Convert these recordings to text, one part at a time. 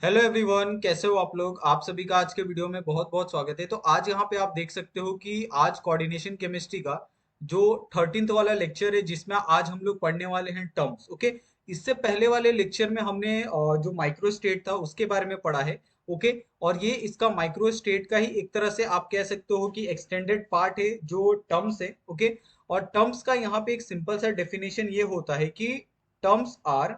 Hello everyone, कैसे हो आप लोग। आप सभी का आज के वीडियो में बहुत बहुत स्वागत है। तो आज यहाँ पे आप देख सकते हो कि आज कोऑर्डिनेशन केमिस्ट्री का जो 13th वाला लेक्चर है, जिसमें आज हम लोग पढ़ने वाले हैं टर्म्स। ओके। इससे पहले वाले लेक्चर में हमने जो माइक्रो स्टेट था उसके बारे में पढ़ा है। ओके। और ये इसका माइक्रो स्टेट का ही एक तरह से आप कह सकते हो कि एक्सटेंडेड पार्ट है जो टर्म्स है। ओके। और टर्म्स का यहाँ पे एक सिंपल सा डेफिनेशन ये होता है कि टर्म्स आर।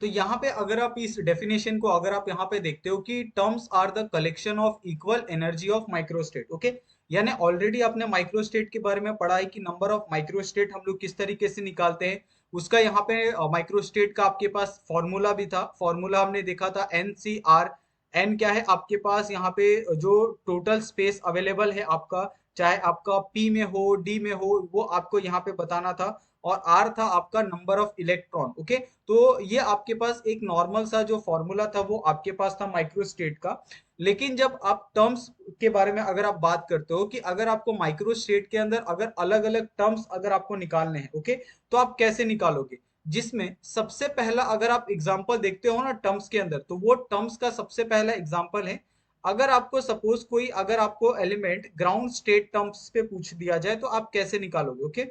तो यहाँ पे अगर आप इस डेफिनेशन को अगर आप यहाँ पे देखते हो कि terms are the collection of equal energy of microstate. Okay. यानी ऑलरेडी आपने माइक्रोस्टेट के बारे में पढ़ा है कि नंबर ऑफ माइक्रोस्टेट हम लोग किस तरीके से निकालते हैं। उसका यहाँ पे माइक्रोस्टेट का आपके पास फॉर्मूला भी था। फॉर्मूला हमने देखा था NCR। एन क्या है आपके पास यहाँ पे, जो टोटल स्पेस अवेलेबल है आपका, चाहे आपका पी में हो डी में हो, वो आपको यहाँ पे बताना था। और आर था आपका नंबर ऑफ इलेक्ट्रॉन। ओके। तो ये आपके पास एक नॉर्मल सा जो फॉर्मूला था वो आपके पास था माइक्रोस्टेट का। लेकिन जब आप टर्म्स के बारे में अगर आप बात करते हो कि अगर आपको माइक्रोस्टेट के अंदर अगर अलग अलग टर्म्स अगर आपको निकालने हैं, ओके, तो आप कैसे निकालोगे। जिसमें सबसे पहला अगर आप एग्जांपल देखते हो ना टर्म्स के अंदर, तो वो टर्म्स का सबसे पहला एग्जांपल है। अगर आपको सपोज कोई अगर आपको एलिमेंट ग्राउंड स्टेट टर्म्स पे पूछ दिया जाए तो आप कैसे निकालोगे। Okay.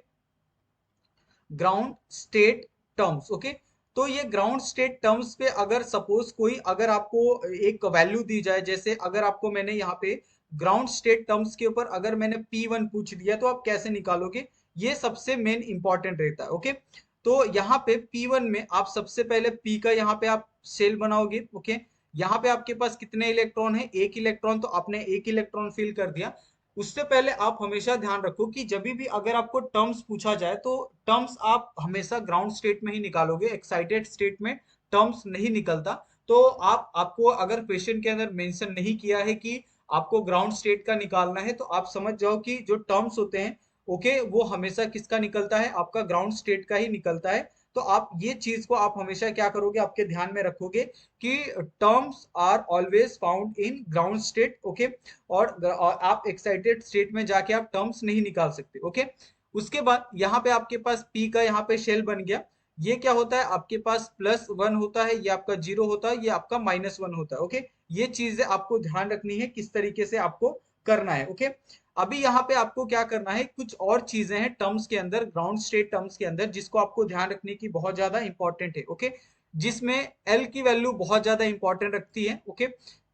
Ground state terms. Okay. तो ये ग्राउंड स्टेट टर्म्स पे अगर सपोज कोई अगर आपको एक वैल्यू दी जाए, जैसे अगर आपको मैंने यहाँ पे ग्राउंड स्टेट टर्म्स के ऊपर अगर मैंने P1 पूछ दिया तो आप कैसे निकालोगे। ये सबसे मेन इंपॉर्टेंट रहता है। ओके। तो यहाँ पे P1 में आप सबसे पहले P का यहाँ पे आप सेल बनाओगे। ओके। यहाँ पे आपके पास कितने इलेक्ट्रॉन है, एक इलेक्ट्रॉन, तो आपने एक इलेक्ट्रॉन फिल कर दिया। उससे पहले आप हमेशा ध्यान रखो कि जब भी अगर आपको टर्म्स पूछा जाए तो टर्म्स आप हमेशा ग्राउंड स्टेट में ही निकालोगे, एक्साइटेड स्टेट में टर्म्स नहीं निकलता। तो आपको अगर क्वेश्चन के अंदर मेंशन नहीं किया है कि आपको ग्राउंड स्टेट का निकालना है, तो आप समझ जाओ कि जो टर्म्स होते हैं, ओके, वो हमेशा किसका निकलता है, आपका ग्राउंड स्टेट का ही निकलता है। तो आप ये चीज को आप हमेशा क्या करोगे, आपके ध्यान में रखोगे कि terms are always found in ground state. Okay. और आप एक्साइटेड स्टेट में जाके आप टर्म्स नहीं निकाल सकते। ओके। उसके बाद यहाँ पे आपके पास पी का यहाँ पे शेल बन गया। ये क्या होता है, आपके पास +1 होता है, ये आपका 0 होता है, ये आपका -1 होता है। ओके। ये चीजें आपको ध्यान रखनी है किस तरीके से आपको करना है। ओके। अभी यहाँ पे आपको क्या करना है, कुछ और चीजें हैं टर्म्स के अंदर, ग्राउंड स्टेट टर्म्स के अंदर, जिसको आपको ध्यान रखने की बहुत ज्यादा इंपॉर्टेंट है। ओके। जिसमें एल की वैल्यू बहुत ज्यादा इंपॉर्टेंट रखती है। ओके।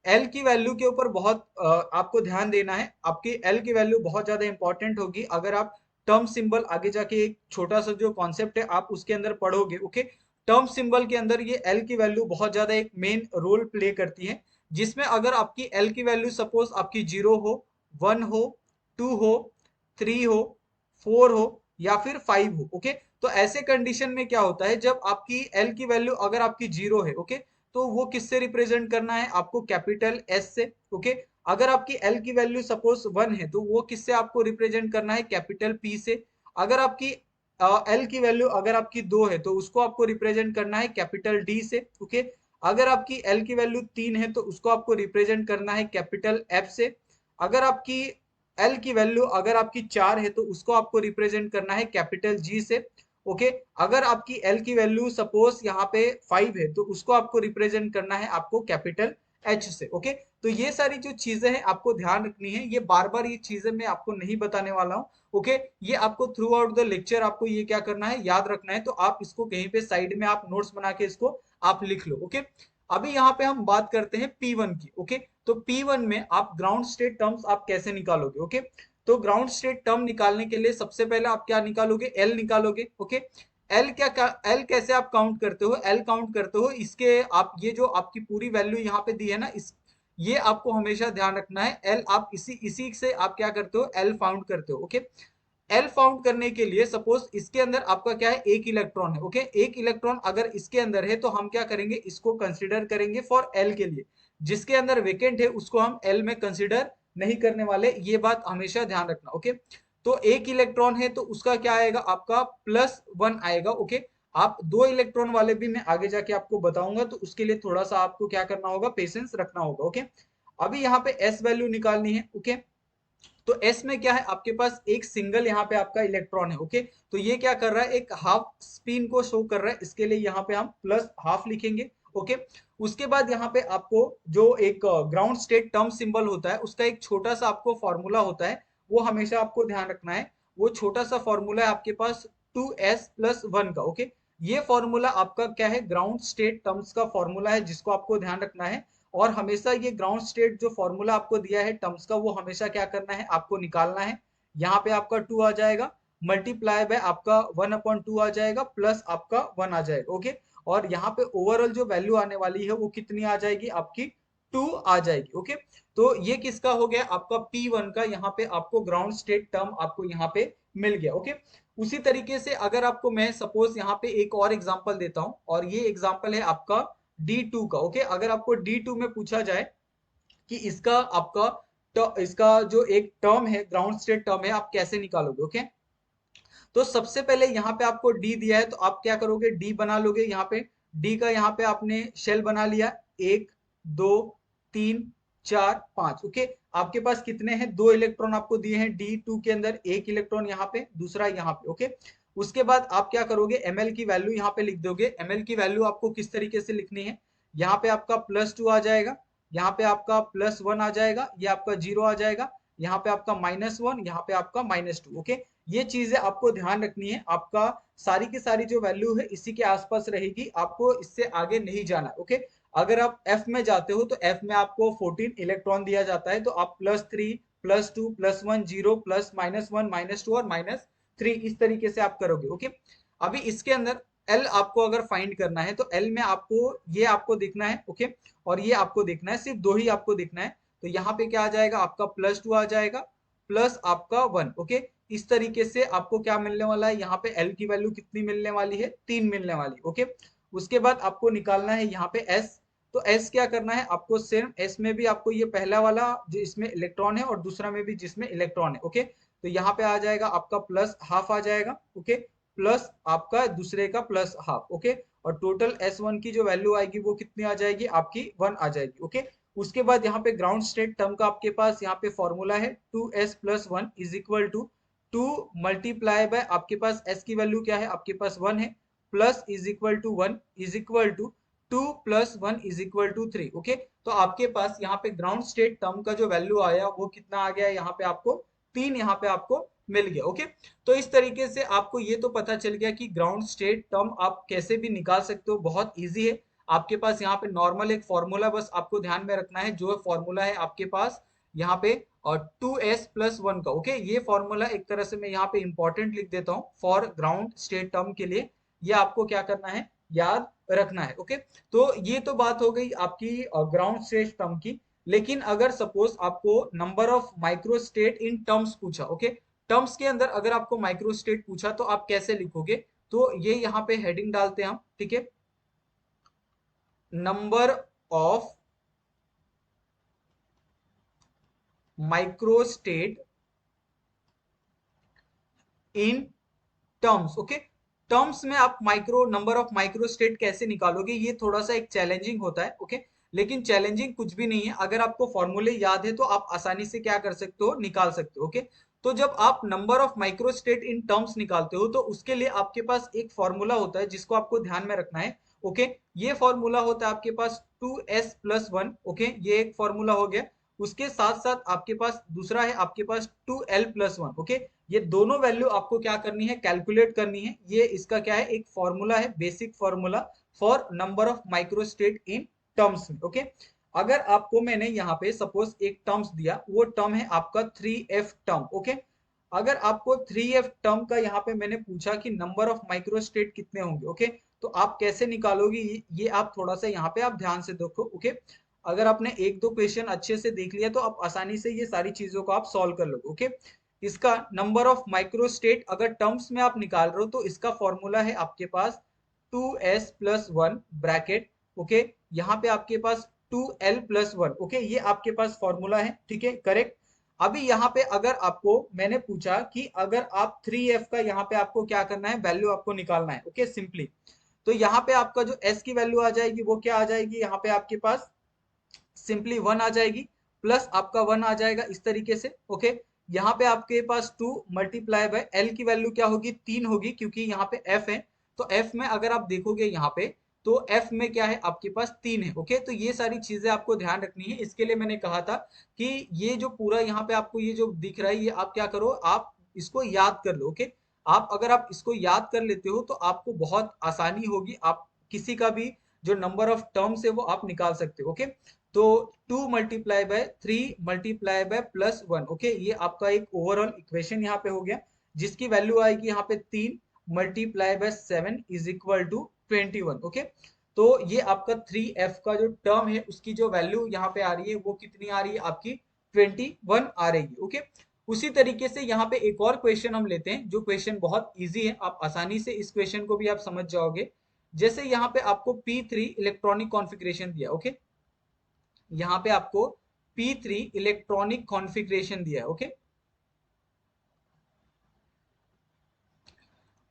एल की वैल्यू के ऊपर बहुत आपको ध्यान देना है। आपकी एल की वैल्यू बहुत ज्यादा इंपॉर्टेंट होगी अगर आप टर्म सिंबल आगे जाके एक छोटा सा जो कॉन्सेप्ट है आप उसके अंदर पढ़ोगे। ओके। टर्म सिंबल के अंदर ये एल की वैल्यू बहुत ज्यादा एक मेन रोल प्ले करती है। जिसमें अगर आपकी एल की वैल्यू सपोज आपकी 0 हो, 1 हो, 2 हो, 3 हो, 4 हो, या फिर 5 हो। ओके। तो ऐसे कंडीशन में क्या होता है, जब आपकी एल की वैल्यू अगर आपकी 0 है, ओके, तो वो किससे रिप्रेजेंट करना है, आपको कैपिटल एस से। ओके। अगर आपकी एल की वैल्यू सपोज 1 है तो वो किससे आपको रिप्रेजेंट करना है, कैपिटल पी से। अगर आपकी एल की वैल्यू अगर आपकी 2 है तो उसको आपको रिप्रेजेंट करना है कैपिटल डी से। ओके। अगर आपकी एल की वैल्यू 3 है तो उसको आपको रिप्रेजेंट करना है कैपिटल एफ से। अगर आपकी एल की वैल्यू अगर आपकी 4 है तो उसको आपको रिप्रेजेंट करना है कैपिटल जी से। ओके। अगर आपकी एल की वैल्यू सपोज यहाँ पे 5 है तो उसको आपको रिप्रेजेंट करना है आपको कैपिटल एच से। ओके। तो ये सारी जो चीजें हैं आपको ध्यान रखनी है, ये बार बार ये चीजें मैं आपको नहीं बताने वाला हूँ। ओके। ये आपको थ्रू आउट द लेक्चर आपको ये क्या करना है, याद रखना है। तो आप इसको कहीं पे साइड में आप नोट्स बना के इसको आप लिख लो। ओके। अभी यहाँ पे हम बात करते हैं P1 की। ओके। तो P1 में आप ग्राउंड स्टेट टर्म्स आप कैसे निकालोगे। ओके। तो ग्राउंड स्टेट टर्म निकालने के लिए सबसे पहले आप क्या निकालोगे, एल निकालोगे। ओके। एल कैसे आप काउंट करते हो, एल काउंट करते हो इसके, आप ये जो आपकी पूरी वैल्यू यहाँ पे दी है ना, इस ये आपको हमेशा ध्यान रखना है। एल आप इसी इसी से आप क्या करते हो, एल फाउंड करते हो। ओके। एल फाउंड करने के लिए सपोज इसके अंदर आपका क्या है, एक इलेक्ट्रॉन है। ओके। एक इलेक्ट्रॉन अगर इसके अंदर है तो हम क्या करेंगे, इसको कंसिडर करेंगे फॉर एल के लिए। जिसके अंदर वेकेंट है उसको हम एल में कंसिडर नहीं करने वाले, ये बात हमेशा ध्यान रखना। ओके, तो एक इलेक्ट्रॉन है तो उसका क्या आएगा, आपका +1 आएगा। ओके, आप 2 इलेक्ट्रॉन वाले भी मैं आगे जाके आपको बताऊंगा, तो उसके लिए थोड़ा सा आपको क्या करना होगा, पेशेंस रखना होगा। ओके, अभी यहाँ पे एस वैल्यू निकालनी है। ओके, तो एस में क्या है, आपके पास एक सिंगल यहाँ पे आपका इलेक्ट्रॉन है। ओके, तो ये क्या कर रहा है, एक हाफ स्पिन को शो कर रहा है, इसके लिए यहाँ पे हम +½ लिखेंगे। ओके, उसके बाद यहाँ पे आपको जो एक ग्राउंड स्टेट टर्म सिंबल होता है, उसका एक छोटा सा आपको फॉर्मूला होता है, वो हमेशा आपको ध्यान रखना है। वो छोटा सा फॉर्मूला है आपके पास 2s+1 का। ओके, ये फॉर्मूला आपका क्या है, ग्राउंड स्टेट टर्म्स का फॉर्मूला है, जिसको आपको ध्यान रखना है। और हमेशा ये ग्राउंड स्टेट जो फॉर्मूला आपको दिया है टर्म्स का, वो हमेशा क्या करना है, आपको निकालना है। यहाँ पे आपका 2 आ जाएगा, मल्टीप्लाई बाय आपका 1/2 आ जाएगा, प्लस आपका 1 आ जाएगा। ओके, और यहाँ पे ओवरऑल जो वैल्यू आने वाली है वो कितनी आ जाएगी, आपकी 2 आ जाएगी। ओके, तो ये किसका हो गया, आपका P1 का, यहाँ पे आपको ग्राउंड स्टेट टर्म आपको यहाँ पे मिल गया। ओके, उसी तरीके से अगर आपको मैं सपोज यहाँ पे एक और एग्जांपल देता हूँ, और ये एग्जांपल है आपका D2 का। ओके, अगर आपको D2 में पूछा जाए कि इसका आपका इसका जो एक टर्म है, ग्राउंड स्टेट टर्म है, आप कैसे निकालोगे। ओके, तो सबसे पहले यहाँ पे आपको डी दिया है, तो आप क्या करोगे, डी बना लोगे। यहाँ पे डी का यहाँ पे आपने शेल बना लिया, 1 2 3 4 5। ओके, आपके पास कितने हैं, 2 इलेक्ट्रॉन आपको दिए हैं D2 के अंदर, एक इलेक्ट्रॉन यहाँ पे, दूसरा यहाँ पे। ओके, उसके बाद आप क्या करोगे, ml की वैल्यू यहाँ पे लिख दोगे। ml की वैल्यू आपको किस तरीके से लिखनी है, यहाँ पे आपका +2 आ जाएगा, यहाँ पे आपका +1 आ जाएगा, ये आपका 0 आ जाएगा, यहाँ पे आपका -1, यहाँ पे आपका -2। ओके, ये चीजें आपको ध्यान रखनी है। आपका सारी की सारी जो वैल्यू है इसी के आसपास रहेगी, आपको इससे आगे नहीं जाना। ओके, अगर आप F में जाते हो तो F में आपको 14 इलेक्ट्रॉन दिया जाता है, तो आप +3 +2 +1 0 प्लस -1 -2 और -3 इस तरीके से आप करोगे। ओके, अभी इसके अंदर L आपको अगर फाइंड करना है, तो L में आपको ये आपको देखना है। ओके, और ये आपको देखना है, सिर्फ 2 ही आपको देखना है। तो यहाँ पे क्या आ जाएगा, आपका +2 आ जाएगा, प्लस आपका 1। ओके, इस तरीके से आपको क्या मिलने वाला है, यहाँ पे L की वैल्यू कितनी मिलने वाली है, 3 मिलने वाली। ओके, उसके बाद आपको निकालना है यहाँ पे S। तो S क्या करना है, आपको सेम S में भी आपको ये पहला वाला जो इसमें इलेक्ट्रॉन है, और दूसरा में भी जिसमें इलेक्ट्रॉन है। ओके, तो यहाँ पे आ जाएगा आपका +½ आ जाएगा। ओके, प्लस आपका दूसरे का +½ ओके, और टोटल S1 की जो वैल्यू आएगी वो कितनी आ जाएगी, आपकी 1 आ जाएगी। ओके, उसके बाद यहाँ पे ग्राउंड स्टेट टर्म का आपके पास यहाँ पे फॉर्मूला है 2s+1 is equal to 2 multiply by आपके पास s की वैल्यू क्या है, आपके पास 1 है, plus is equal to 1 is equal to 2 + 1 is equal to 3। Okay, तो आपके पास यहाँ पे ग्राउंड स्टेट टर्म का जो वैल्यू आया वो कितना आ गया, यहाँ पे आपको 3 यहाँ पे आपको मिल गया। ओके, तो इस तरीके से आपको ये तो पता चल गया कि ग्राउंड स्टेट टर्म आप कैसे भी निकाल सकते हो, बहुत ईजी है। आपके पास यहाँ पे नॉर्मल एक फॉर्मूला बस आपको ध्यान में रखना है, जो फॉर्मूला है आपके पास यहाँ पे, और 2s+1 का। ओके, ये फॉर्मूला एक तरह से मैं यहाँ पे इंपॉर्टेंट लिख देता हूँ फॉर ग्राउंड स्टेट टर्म के लिए, ये आपको क्या करना है, याद रखना है। ओके, तो ये तो बात हो गई आपकी ग्राउंड स्टेट टर्म की। लेकिन अगर सपोज आपको number of microstate in terms पूछा, ओके, टर्म्स के अंदर अगर आपको माइक्रोस्टेट पूछा तो आप कैसे लिखोगे, तो ये यहाँ पे हेडिंग डालते हैं हम। ठीक है, number of microstate in terms. Okay, terms में आप माइक्रो नंबर ऑफ माइक्रोस्टेट कैसे निकालोगे, ये थोड़ा सा एक चैलेंजिंग होता है। ओके, लेकिन चैलेंजिंग कुछ भी नहीं है, अगर आपको फॉर्मूले याद है तो आप आसानी से क्या कर सकते हो, निकाल सकते हो। ओके, तो जब आप number of microstate in terms निकालते हो तो उसके लिए आपके पास एक फॉर्मूला होता है जिसको आपको ध्यान में रखना है। ओके, ये फॉर्मूला होता है आपके पास 2s+1। ओके, ये एक फॉर्मूला हो गया। उसके साथ साथ आपके पास दूसरा है, आपके पास 2l+1। ओके, ये दोनों वैल्यू आपको क्या करनी है, कैलकुलेट करनी है। ये इसका क्या है, एक फॉर्मूला है, basic formula for number of microstate in terms में। ओके, अगर आपको मैंने यहाँ पे सपोज एक टर्म्स दिया, वो टर्म है आपका 3f टर्म। ओके, अगर आपको 3f टर्म का यहाँ पे मैंने पूछा कि नंबर ऑफ माइक्रोस्टेट कितने होंगे, ओके, तो आप कैसे निकालोगे, ये आप थोड़ा सा यहाँ पे आप ध्यान से देखो। ओके, अगर आपने एक दो क्वेश्चन अच्छे से देख लिया तो आप आसानी से ये सारी चीजों को आप सॉल्व कर लोगे। ओके, इसका नंबर ऑफ माइक्रोस्टेट अगर टर्म्स में आप निकाल रहे हो तो इसका फॉर्मूला है आपके पास 2s+1 ब्रैकेट। ओके, यहाँ पे आपके पास 2l+1। ओके, ये आपके पास फॉर्मूला है। ठीक है, करेक्ट। अभी यहाँ पे अगर आपको मैंने पूछा कि अगर आप 3f का यहाँ पे आपको क्या करना है, वैल्यू आपको निकालना है, ओके सिंपली, तो यहाँ पे आपका जो s की वैल्यू आ जाएगी वो क्या आ जाएगी, यहाँ पे आपके पास सिंपली 1 आ जाएगी, प्लस आपका 1 आ जाएगा इस तरीके से, ओके। यहाँ पे आपके पास 2 मल्टीप्लाई बाय एल की वैल्यू क्या होगी, 3 होगी, क्योंकि यहाँ पे एफ है, तो एफ में अगर आप देखोगे यहाँ पे, तो एफ में क्या है आपके पास 3 है, ओके। तो ये सारी चीजें आपको ध्यान रखनी है, इसके लिए मैंने कहा था कि ये जो पूरा यहाँ पे आपको ये जो दिख रहा है, ये आप क्या करो, आप इसको याद कर लो, ओके। आप अगर आप इसको याद कर लेते हो तो आपको बहुत आसानी होगी, आप किसी का भी जो नंबर ऑफ टर्म्स है वो आप निकाल सकते हो, ओके। तो 2 multiply by 3 multiply bye plus 1, okay, ये आपका एक ओवरऑल इक्वेशन यहाँ पे हो गया, जिसकी वैल्यू आएगी यहाँ पे 3 multiply by 7 is equal to 21, okay. तो ये आपका 3f का जो टर्म है उसकी जो वैल्यू यहाँ पे आ रही है वो कितनी आ रही है आपकी, 21 आ रही है, ओके। उसी तरीके से यहाँ पे एक और क्वेश्चन हम लेते हैं, जो क्वेश्चन बहुत इजी है, आप आसानी से इस क्वेश्चन को भी आप समझ जाओगे। जैसे यहाँ पे आपको P3 इलेक्ट्रॉनिक कॉन्फ़िगरेशन दिया, ओके, यहाँ पे आपको P3 इलेक्ट्रॉनिक कॉन्फ़िगरेशन दिया है, ओके।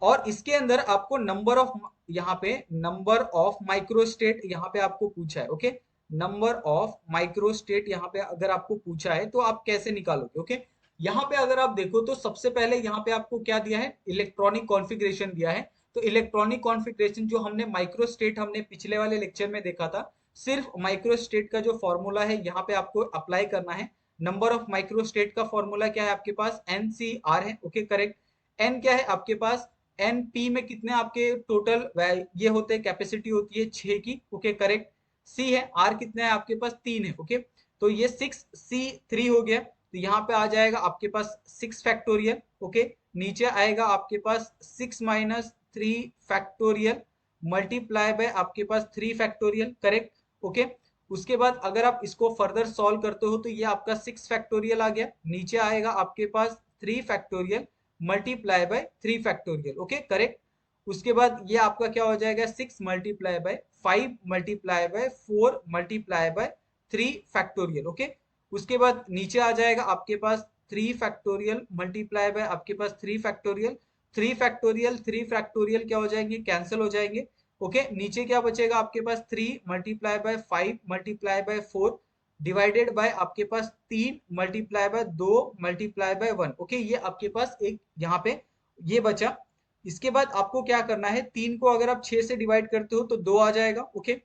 और इसके अंदर आपको नंबर ऑफ, यहाँ पे नंबर ऑफ माइक्रोस्टेट यहाँ पे आपको पूछा है, ओके। नंबर ऑफ माइक्रोस्टेट यहाँ पे अगर आपको पूछा है तो आप कैसे निकालोगे, ओके। यहाँ पे अगर आप देखो तो सबसे पहले यहाँ पे आपको क्या दिया है, इलेक्ट्रॉनिक कॉन्फ़िगरेशन दिया है। तो इलेक्ट्रॉनिक कॉन्फ़िगरेशन जो हमने माइक्रोस्टेट हमने पिछले वाले लेक्चर में देखा था, सिर्फ माइक्रोस्टेट का जो फॉर्मूला है यहाँ पे आपको अप्लाई करना है। नंबर ऑफ माइक्रोस्टेट का फॉर्मूला क्या है आपके पास, NCR है, ओके करेक्ट। एन क्या है आपके पास, एन पी में कितने आपके टोटल ये होते हैं, कैपेसिटी होती है 6 की, ओके करेक्ट। सी है, आर कितना है आपके पास, 3 है, ओके। तो ये 6C3 हो गया, तो यहाँ पे आ जाएगा आपके पास 6 फैक्टोरियल, ओके। नीचे आएगा आपके पास 6 माइनस 3 फैक्टोरियल मल्टीप्लाई बाय आपके पास 3 फैक्टोरियल, करेक्ट, ओके। उसके बाद अगर आप इसको फर्दर सॉल्व करते हो तो ये आपका 6 फैक्टोरियल आ गया, नीचे आएगा आपके पास 3 factorial multiply by 3 factorial, okay correct. उसके बाद ये आपका क्या हो जाएगा, 6 multiply by 5 multiply bye 4 multiply by 3 factorial, okay. उसके बाद नीचे आ जाएगा आपके पास 3 फैक्टोरियल मल्टीप्लाई बाय आपके पास 3 फैक्टोरियल, 3 फैक्टोरियल क्या हो जाएंगे, कैंसिल हो जाएंगे, ओके। नीचे क्या बचेगा आपके पास, 3 multiply by 5 multiply bye 4 divided by आपके पास 3 multiply by 2 multiply bye 1, okay. ये आपके पास एक यहाँ पे ये बचा। इसके बाद आपको क्या करना है, 3 को अगर आप 6 से डिवाइड करते हो तो 2 आ जाएगा, ओके।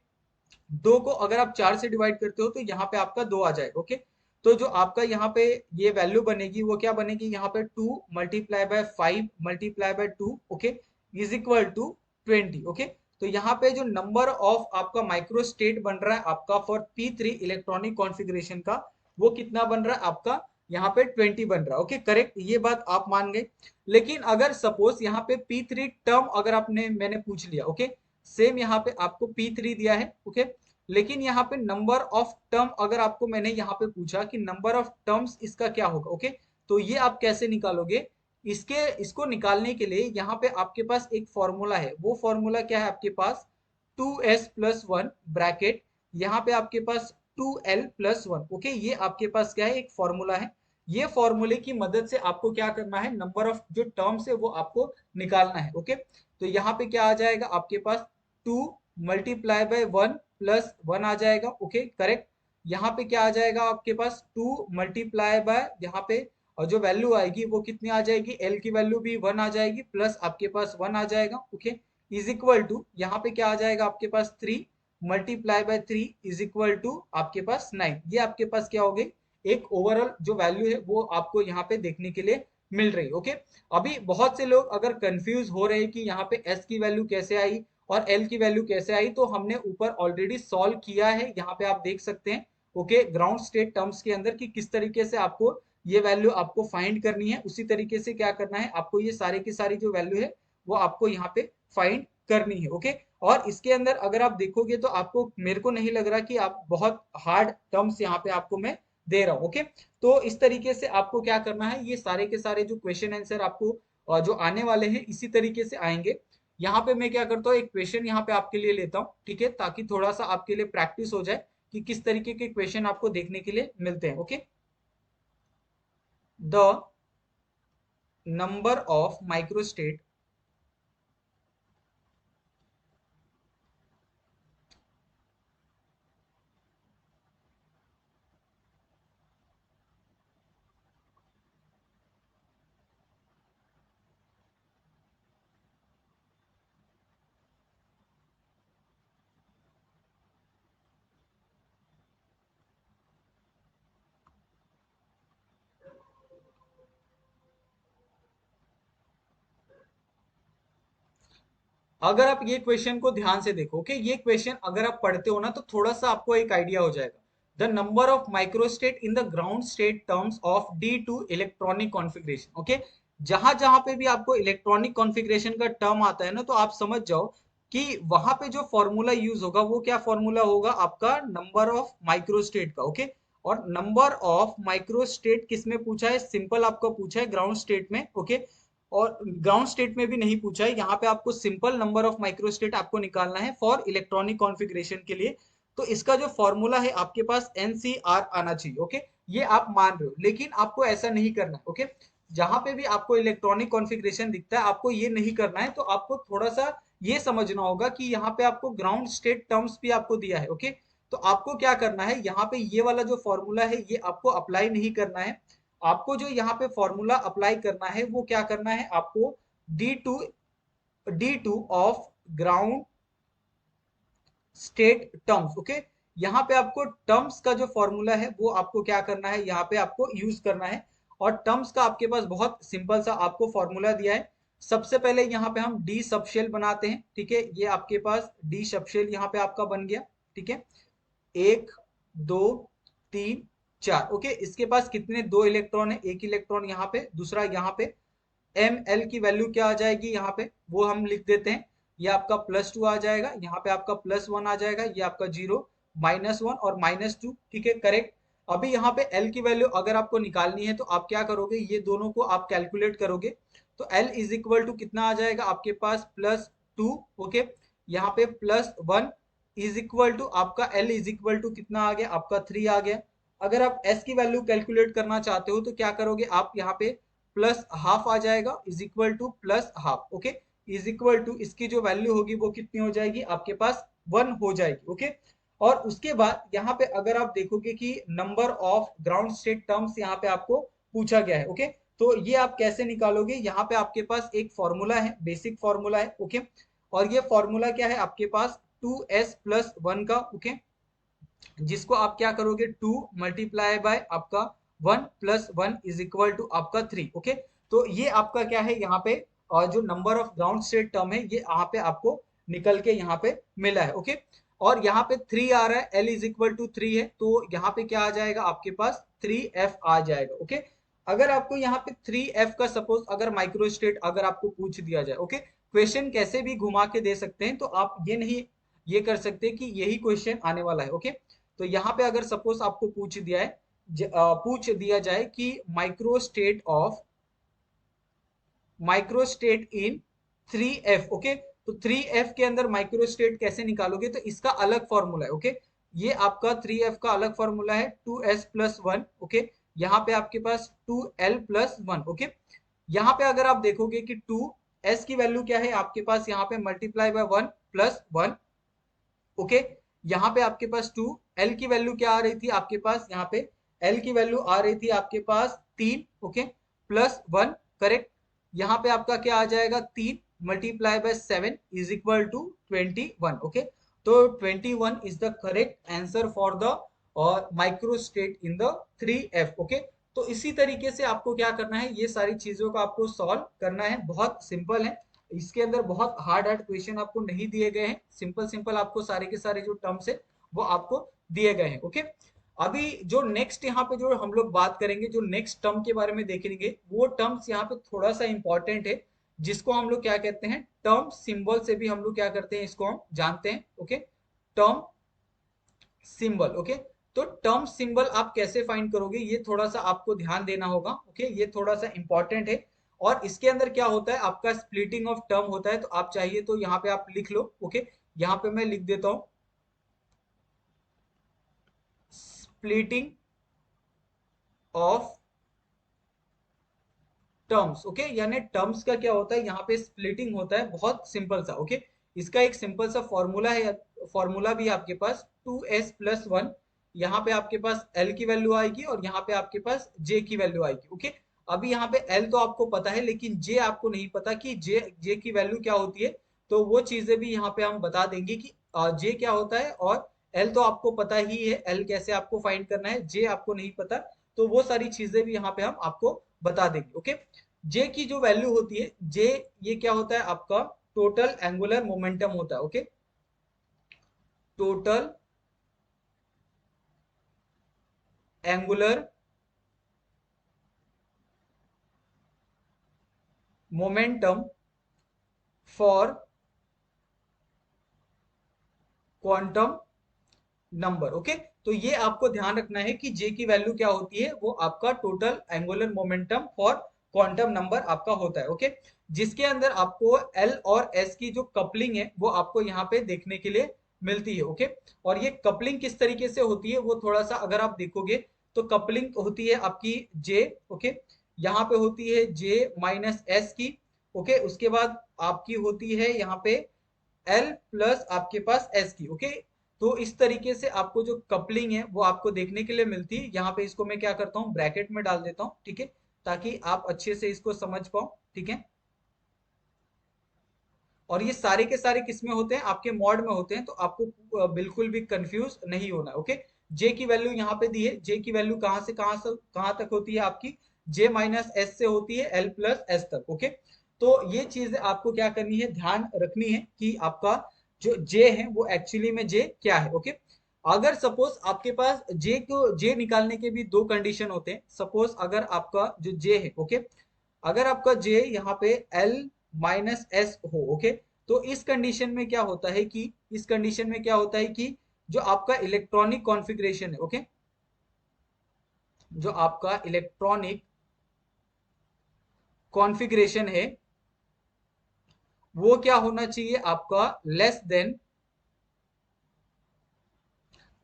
2 को अगर आप 4 से डिवाइड करते हो तो यहाँ पे आपका 2 आ जाएगा, ओके। तो जो आपका यहाँ पे ये वैल्यू बनेगी वो क्या बनेगी, यहाँ पे 2 multiply by 5 multiply by 2, okay, is equal to 20, okay. तो यहाँ पे जो नंबर ऑफ आपका माइक्रो स्टेट बन रहा है आपका फॉर P3 इलेक्ट्रॉनिक कॉन्फ़िगरेशन का, वो कितना बन रहा है आपका, यहाँ पे 20 बन रहा है, ओके करेक्ट, ये बात आप मान गए। लेकिन अगर सपोज यहाँ पे P3 टर्म अगर आपने मैंने पूछ लिया, ओके, सेम यहाँ पे आपको P3 दिया है, ओके, लेकिन यहाँ पे नंबर ऑफ टर्म अगर आपको मैंने यहाँ पे पूछा कि नंबर ऑफ टर्म्स इसका क्या होगा, ओके, तो ये आप कैसे निकालोगे, इसको निकालने के लिए यहाँ पे आपके पास एक फॉर्मूला है, वो फॉर्मूला क्या है आपके पास, 2s+1 ब्रैकेट, यहाँ पे आपके पास 2l+1, ओके। ये आपके पास क्या है, एक फॉर्मूला है। ये फॉर्मूले की मदद से आपको क्या करना है, नंबर ऑफ जो टर्म्स है वो आपको निकालना है, ओके। तो यहाँ पे क्या आ जाएगा आपके पास, 2 मल्टीप्लाई बाय 1 प्लस 1 आ जाएगा, ओके करेक्ट। यहाँ पे क्या आ जाएगा आपके पास, 2 मल्टीप्लाई बाय यहाँ पे, और जो वैल्यू आएगी वो कितनी आ जाएगी, एल की वैल्यू भी 1 आ जाएगी, प्लस आपके पास 1 आ जाएगा, ओके, इज इक्वल टू यहाँ पे क्या आ जाएगा आपके पास, 3 multiply by 3 is equal to आपके पास 9। ये आपके पास क्या हो गई, एक ओवरऑल जो वैल्यू है वो आपको यहाँ पे देखने के लिए मिल रही है, ओके। अभी बहुत से लोग अगर कंफ्यूज हो रहे हैं कि यहाँ पे एस की वैल्यू कैसे आई और एल की वैल्यू कैसे आई, तो हमने ऊपर ऑलरेडी सॉल्व किया है, यहाँ पे आप देख सकते हैं, ओके, ग्राउंड स्टेट टर्म्स के अंदर कि किस तरीके से आपको ये वैल्यू आपको फाइंड करनी है, उसी तरीके से क्या करना है आपको, ये सारे की सारी जो वैल्यू है वो आपको यहाँ पे फाइंड करनी है, ओके। और इसके अंदर अगर आप देखोगे तो आपको, मेरे को नहीं लग रहा कि आप बहुत हार्ड टर्म्स यहाँ पे आपको मैं दे रहा हूँ, ओके। तो इस तरीके से आपको क्या करना है, ये सारे के सारे जो क्वेश्चन आंसर आपको जो आने वाले हैं इसी तरीके से आएंगे। यहाँ पे मैं क्या करता हूँ, एक क्वेश्चन यहाँ पे आपके लिए लेता हूँ, ठीक है, ताकि थोड़ा सा आपके लिए प्रैक्टिस हो जाए कि किस तरीके के क्वेश्चन आपको देखने के लिए मिलते हैं, okay. the number of microstate अगर आप ये क्वेश्चन को ध्यान से देखो, ओके, ये क्वेश्चन अगर आप पढ़ते हो ना तो थोड़ा सा आपको एक आइडिया हो जाएगा। The number of microstate in the ground state terms of D two electronic configuration, okay. जहां जहां पे भी आपको इलेक्ट्रॉनिक कॉन्फ़िगरेशन का टर्म आता है ना, तो आप समझ जाओ कि वहां पे जो फॉर्मूला यूज होगा वो क्या फॉर्मूला होगा, आपका नंबर ऑफ माइक्रोस्टेट का, ओके। और नंबर ऑफ माइक्रोस्टेट किस में पूछा है, सिंपल आपको पूछा है ग्राउंड स्टेट में, ओके। और ग्राउंड स्टेट में भी नहीं पूछा है, यहाँ पे आपको सिंपल नंबर ऑफ माइक्रोस्टेट आपको निकालना है फॉर इलेक्ट्रॉनिक कॉन्फ़िगरेशन के लिए। तो इसका जो फॉर्मूला है आपके पास NCR आना चाहिए, ओके। ये आप मान रहे हो, लेकिन आपको ऐसा नहीं करना है, ओके। जहां पे भी आपको इलेक्ट्रॉनिक कॉन्फ़िगरेशन दिखता है आपको ये नहीं करना है, तो आपको थोड़ा सा ये समझना होगा कि यहाँ पे आपको ग्राउंड स्टेट टर्म्स भी आपको दिया है, ओके। तो आपको क्या करना है, यहाँ पे ये वाला जो फॉर्मूला है ये आपको अप्लाई नहीं करना है। आपको जो यहाँ पे फॉर्मूला अप्लाई करना है वो क्या करना है, आपको D two of ground state terms, okay. यहाँ पे आपको टर्म्स का जो फॉर्मूला है वो आपको क्या करना है, यहाँ पे आपको यूज करना है। और टर्म्स का आपके पास बहुत सिंपल सा आपको फॉर्मूला दिया है। सबसे पहले यहाँ पे हम डी सबशेल बनाते हैं, ठीक है। ये आपके पास डी सबशेल यहाँ पे आपका बन गया, ठीक है। एक, दो, तीन, चार, ओके। इसके पास कितने, दो इलेक्ट्रॉन है, एक इलेक्ट्रॉन यहाँ पे, दूसरा यहाँ पे। एम एल की वैल्यू क्या आ जाएगी यहाँ पे, वो हम लिख देते हैं। ये आपका +2 आ जाएगा, यहाँ पे आपका +1 आ जाएगा, ये आपका 0, -1 और -2, ठीक है, करेक्ट। अभी यहाँ पे एल की वैल्यू अगर आपको निकालनी है तो आप क्या करोगे, ये दोनों को आप कैलकुलेट करोगे। तो एल इज इक्वल टू कितना आ जाएगा आपके पास, +2, ओके। यहाँ पे +1 इज इक्वल टू आपका एल इज इक्वल टू कितना आ गया, आपका 3 आ गया। अगर आप एस की वैल्यू कैलकुलेट करना चाहते हो तो क्या करोगे, आप यहाँ पे +½ आ जाएगा, is equal to +½ okay. Is equal to इसकी जो वैल्यू होगी वो कितनी हो जाएगी आपके पास, 1 हो जाएगी, ओके। और उसके बाद यहाँ पे अगर आप देखोगे कि number of ground state terms यहाँ पे आपको पूछा गया है, ओके। तो ये आप कैसे निकालोगे, यहाँ पे आपके पास एक फॉर्मूला है, बेसिक फॉर्मूला है, ओके। और ये फॉर्मूला क्या है आपके पास, 2s+1 का, ओके। जिसको आप क्या करोगे, 2 मल्टीप्लाई बाय आपका 1 + 1 इज इक्वल टू आपका 3, ओके। तो ये आपका क्या है यहाँ पे, और जो number of ground state term है ये यहाँ पे आपको निकल के यहाँ पे मिला है, ओके। और यहाँ पे 3 आ रहा है, L इज इक्वल टू 3 है, तो यहाँ पे क्या आ जाएगा आपके पास, 3f आ जाएगा, ओके। अगर आपको यहाँ पे 3f का सपोज अगर माइक्रोस्टेट अगर आपको पूछ दिया जाए, ओके, क्वेश्चन कैसे भी घुमा के दे सकते हैं, तो आप ये नहीं ये कर सकते कि यही क्वेश्चन आने वाला है, ओके। तो यहाँ पे अगर सपोज आपको पूछ दिया जाए कि माइक्रोस्टेट इन 3f, ओके। तो 3f के अंदर माइक्रोस्टेट कैसे निकालोगे, तो इसका अलग फॉर्मूला है, ओके। ये आपका 3f का अलग फॉर्मूला है, 2s+1, ओके। यहाँ पे आपके पास 2l+1, ओके। यहाँ पे अगर आप देखोगे कि 2s की वैल्यू क्या है आपके पास, यहाँ पे मल्टीप्लाई बाय 1 + 1, ओके। यहाँ पे आपके पास 2, एल की वैल्यू क्या आ रही थी आपके पास, यहाँ पे एल की वैल्यू आ रही थी आपके पास 3, ओके, +1, करेक्ट। यहाँ पे आपका क्या आ जाएगा, 3 multiply by 7 is equal to 21, okay. तो 21 is the correct answer for the microstate in the 3f, okay. तो इसी तरीके से आपको क्या करना है, ये सारी चीजों का आपको सॉल्व करना है, बहुत सिंपल है। इसके अंदर बहुत हार्ड हार्ड क्वेश्चन आपको नहीं दिए गए हैं, सिंपल सिंपल आपको सारे के सारे जो टर्म्स है वो आपको दिए गए हैं, ओके। अभी जो नेक्स्ट यहाँ पे जो हम लोग बात करेंगे, जो नेक्स्ट टर्म के बारे में देखेंगे, वो टर्म्स यहाँ पे थोड़ा सा इंपॉर्टेंट है, जिसको हम लोग क्या कहते हैं, टर्म सिंबल से भी हम लोग क्या करते हैं, इसको हम जानते हैं, ओके। Term symbol, okay. तो टर्म सिंबल आप कैसे फाइंड करोगे, ये थोड़ा सा आपको ध्यान देना होगा, ओके। ये थोड़ा सा इंपॉर्टेंट है। और इसके अंदर क्या होता है, आपका स्प्लिटिंग ऑफ टर्म होता है, तो आप चाहिए तो यहाँ पे आप लिख लो, ओके। यहाँ पे मैं लिख देता हूँ, स्प्लिटिंग ऑफ टर्म्स, ओके, यानी टर्म्स का क्या होता है, यहाँ पे स्प्लिटिंग होता है, बहुत सिंपल सा, ओके। इसका एक सिंपल सा फॉर्मूला है, फॉर्मूला भी है आपके पास, 2s+1, यहाँ पे आपके पास l की वैल्यू आएगी और यहाँ पे आपके पास j की वैल्यू आएगी, ओके। अभी यहाँ पे l तो आपको पता है, लेकिन j आपको नहीं पता कि j की वैल्यू क्या होती है। तो वो चीजें भी यहाँ पे हम बता देंगे कि j क्या होता है, और l तो आपको पता ही है, l कैसे आपको फाइंड करना है, j आपको नहीं पता। तो वो सारी चीजें भी यहाँ पे हम आपको बता देंगे, ओके। जे की जो वैल्यू होती है, जे, ये क्या होता है आपका टोटल एंगुलर मोमेंटम होता है, okay. Total angular momentum for quantum number, okay. तो ये आपको ध्यान रखना है कि जे की वैल्यू क्या होती है, वो आपका total angular momentum for quantum number आपका होता है, ओके। जिसके अंदर आपको एल और एस की जो कपलिंग है वो आपको यहाँ पे देखने के लिए मिलती है, ओके। और ये कपलिंग किस तरीके से होती है वो थोड़ा सा अगर आप देखोगे, तो कपलिंग होती है आपकी जे, ओके। यहाँ पे होती है J-S की, ओके। उसके बाद आपकी होती है यहाँ पे एल प्लस आपके पास एस की, ओके। तो इस तरीके से आपको जो कपलिंग है वो आपको देखने के लिए मिलती है। यहाँ पे इसको मैं क्या करता हूँ, ब्रैकेट में डाल देता हूँ, ठीक है, ताकि आप अच्छे से इसको समझ पाओ, ठीक है। और ये सारे के सारे किस में होते हैं, आपके मॉड में होते हैं, तो आपको बिल्कुल भी कंफ्यूज नहीं होना, ओके। जे की वैल्यू यहाँ पे दी है, जे की वैल्यू कहाँ तक होती है आपकी, J-S से होती है एल प्लस एस तक, ओके। तो ये चीज आपको क्या करनी है, ध्यान रखनी है कि आपका जो जे है वो एक्चुअली में जे क्या है, ओके। अगर सपोज आपके पास जे को जे निकालने के भी दो कंडीशन होते हैं। सपोज अगर आपका जो जे है, ओके, अगर आपका जे यहाँ पे एल माइनस एस हो, ओके, तो इस कंडीशन में क्या होता है कि, इस कंडीशन में क्या होता है कि जो आपका इलेक्ट्रॉनिक कॉन्फ़िगरेशन है, ओके, जो आपका इलेक्ट्रॉनिक कॉन्फ़िगरेशन है वो क्या होना चाहिए आपका, लेस देन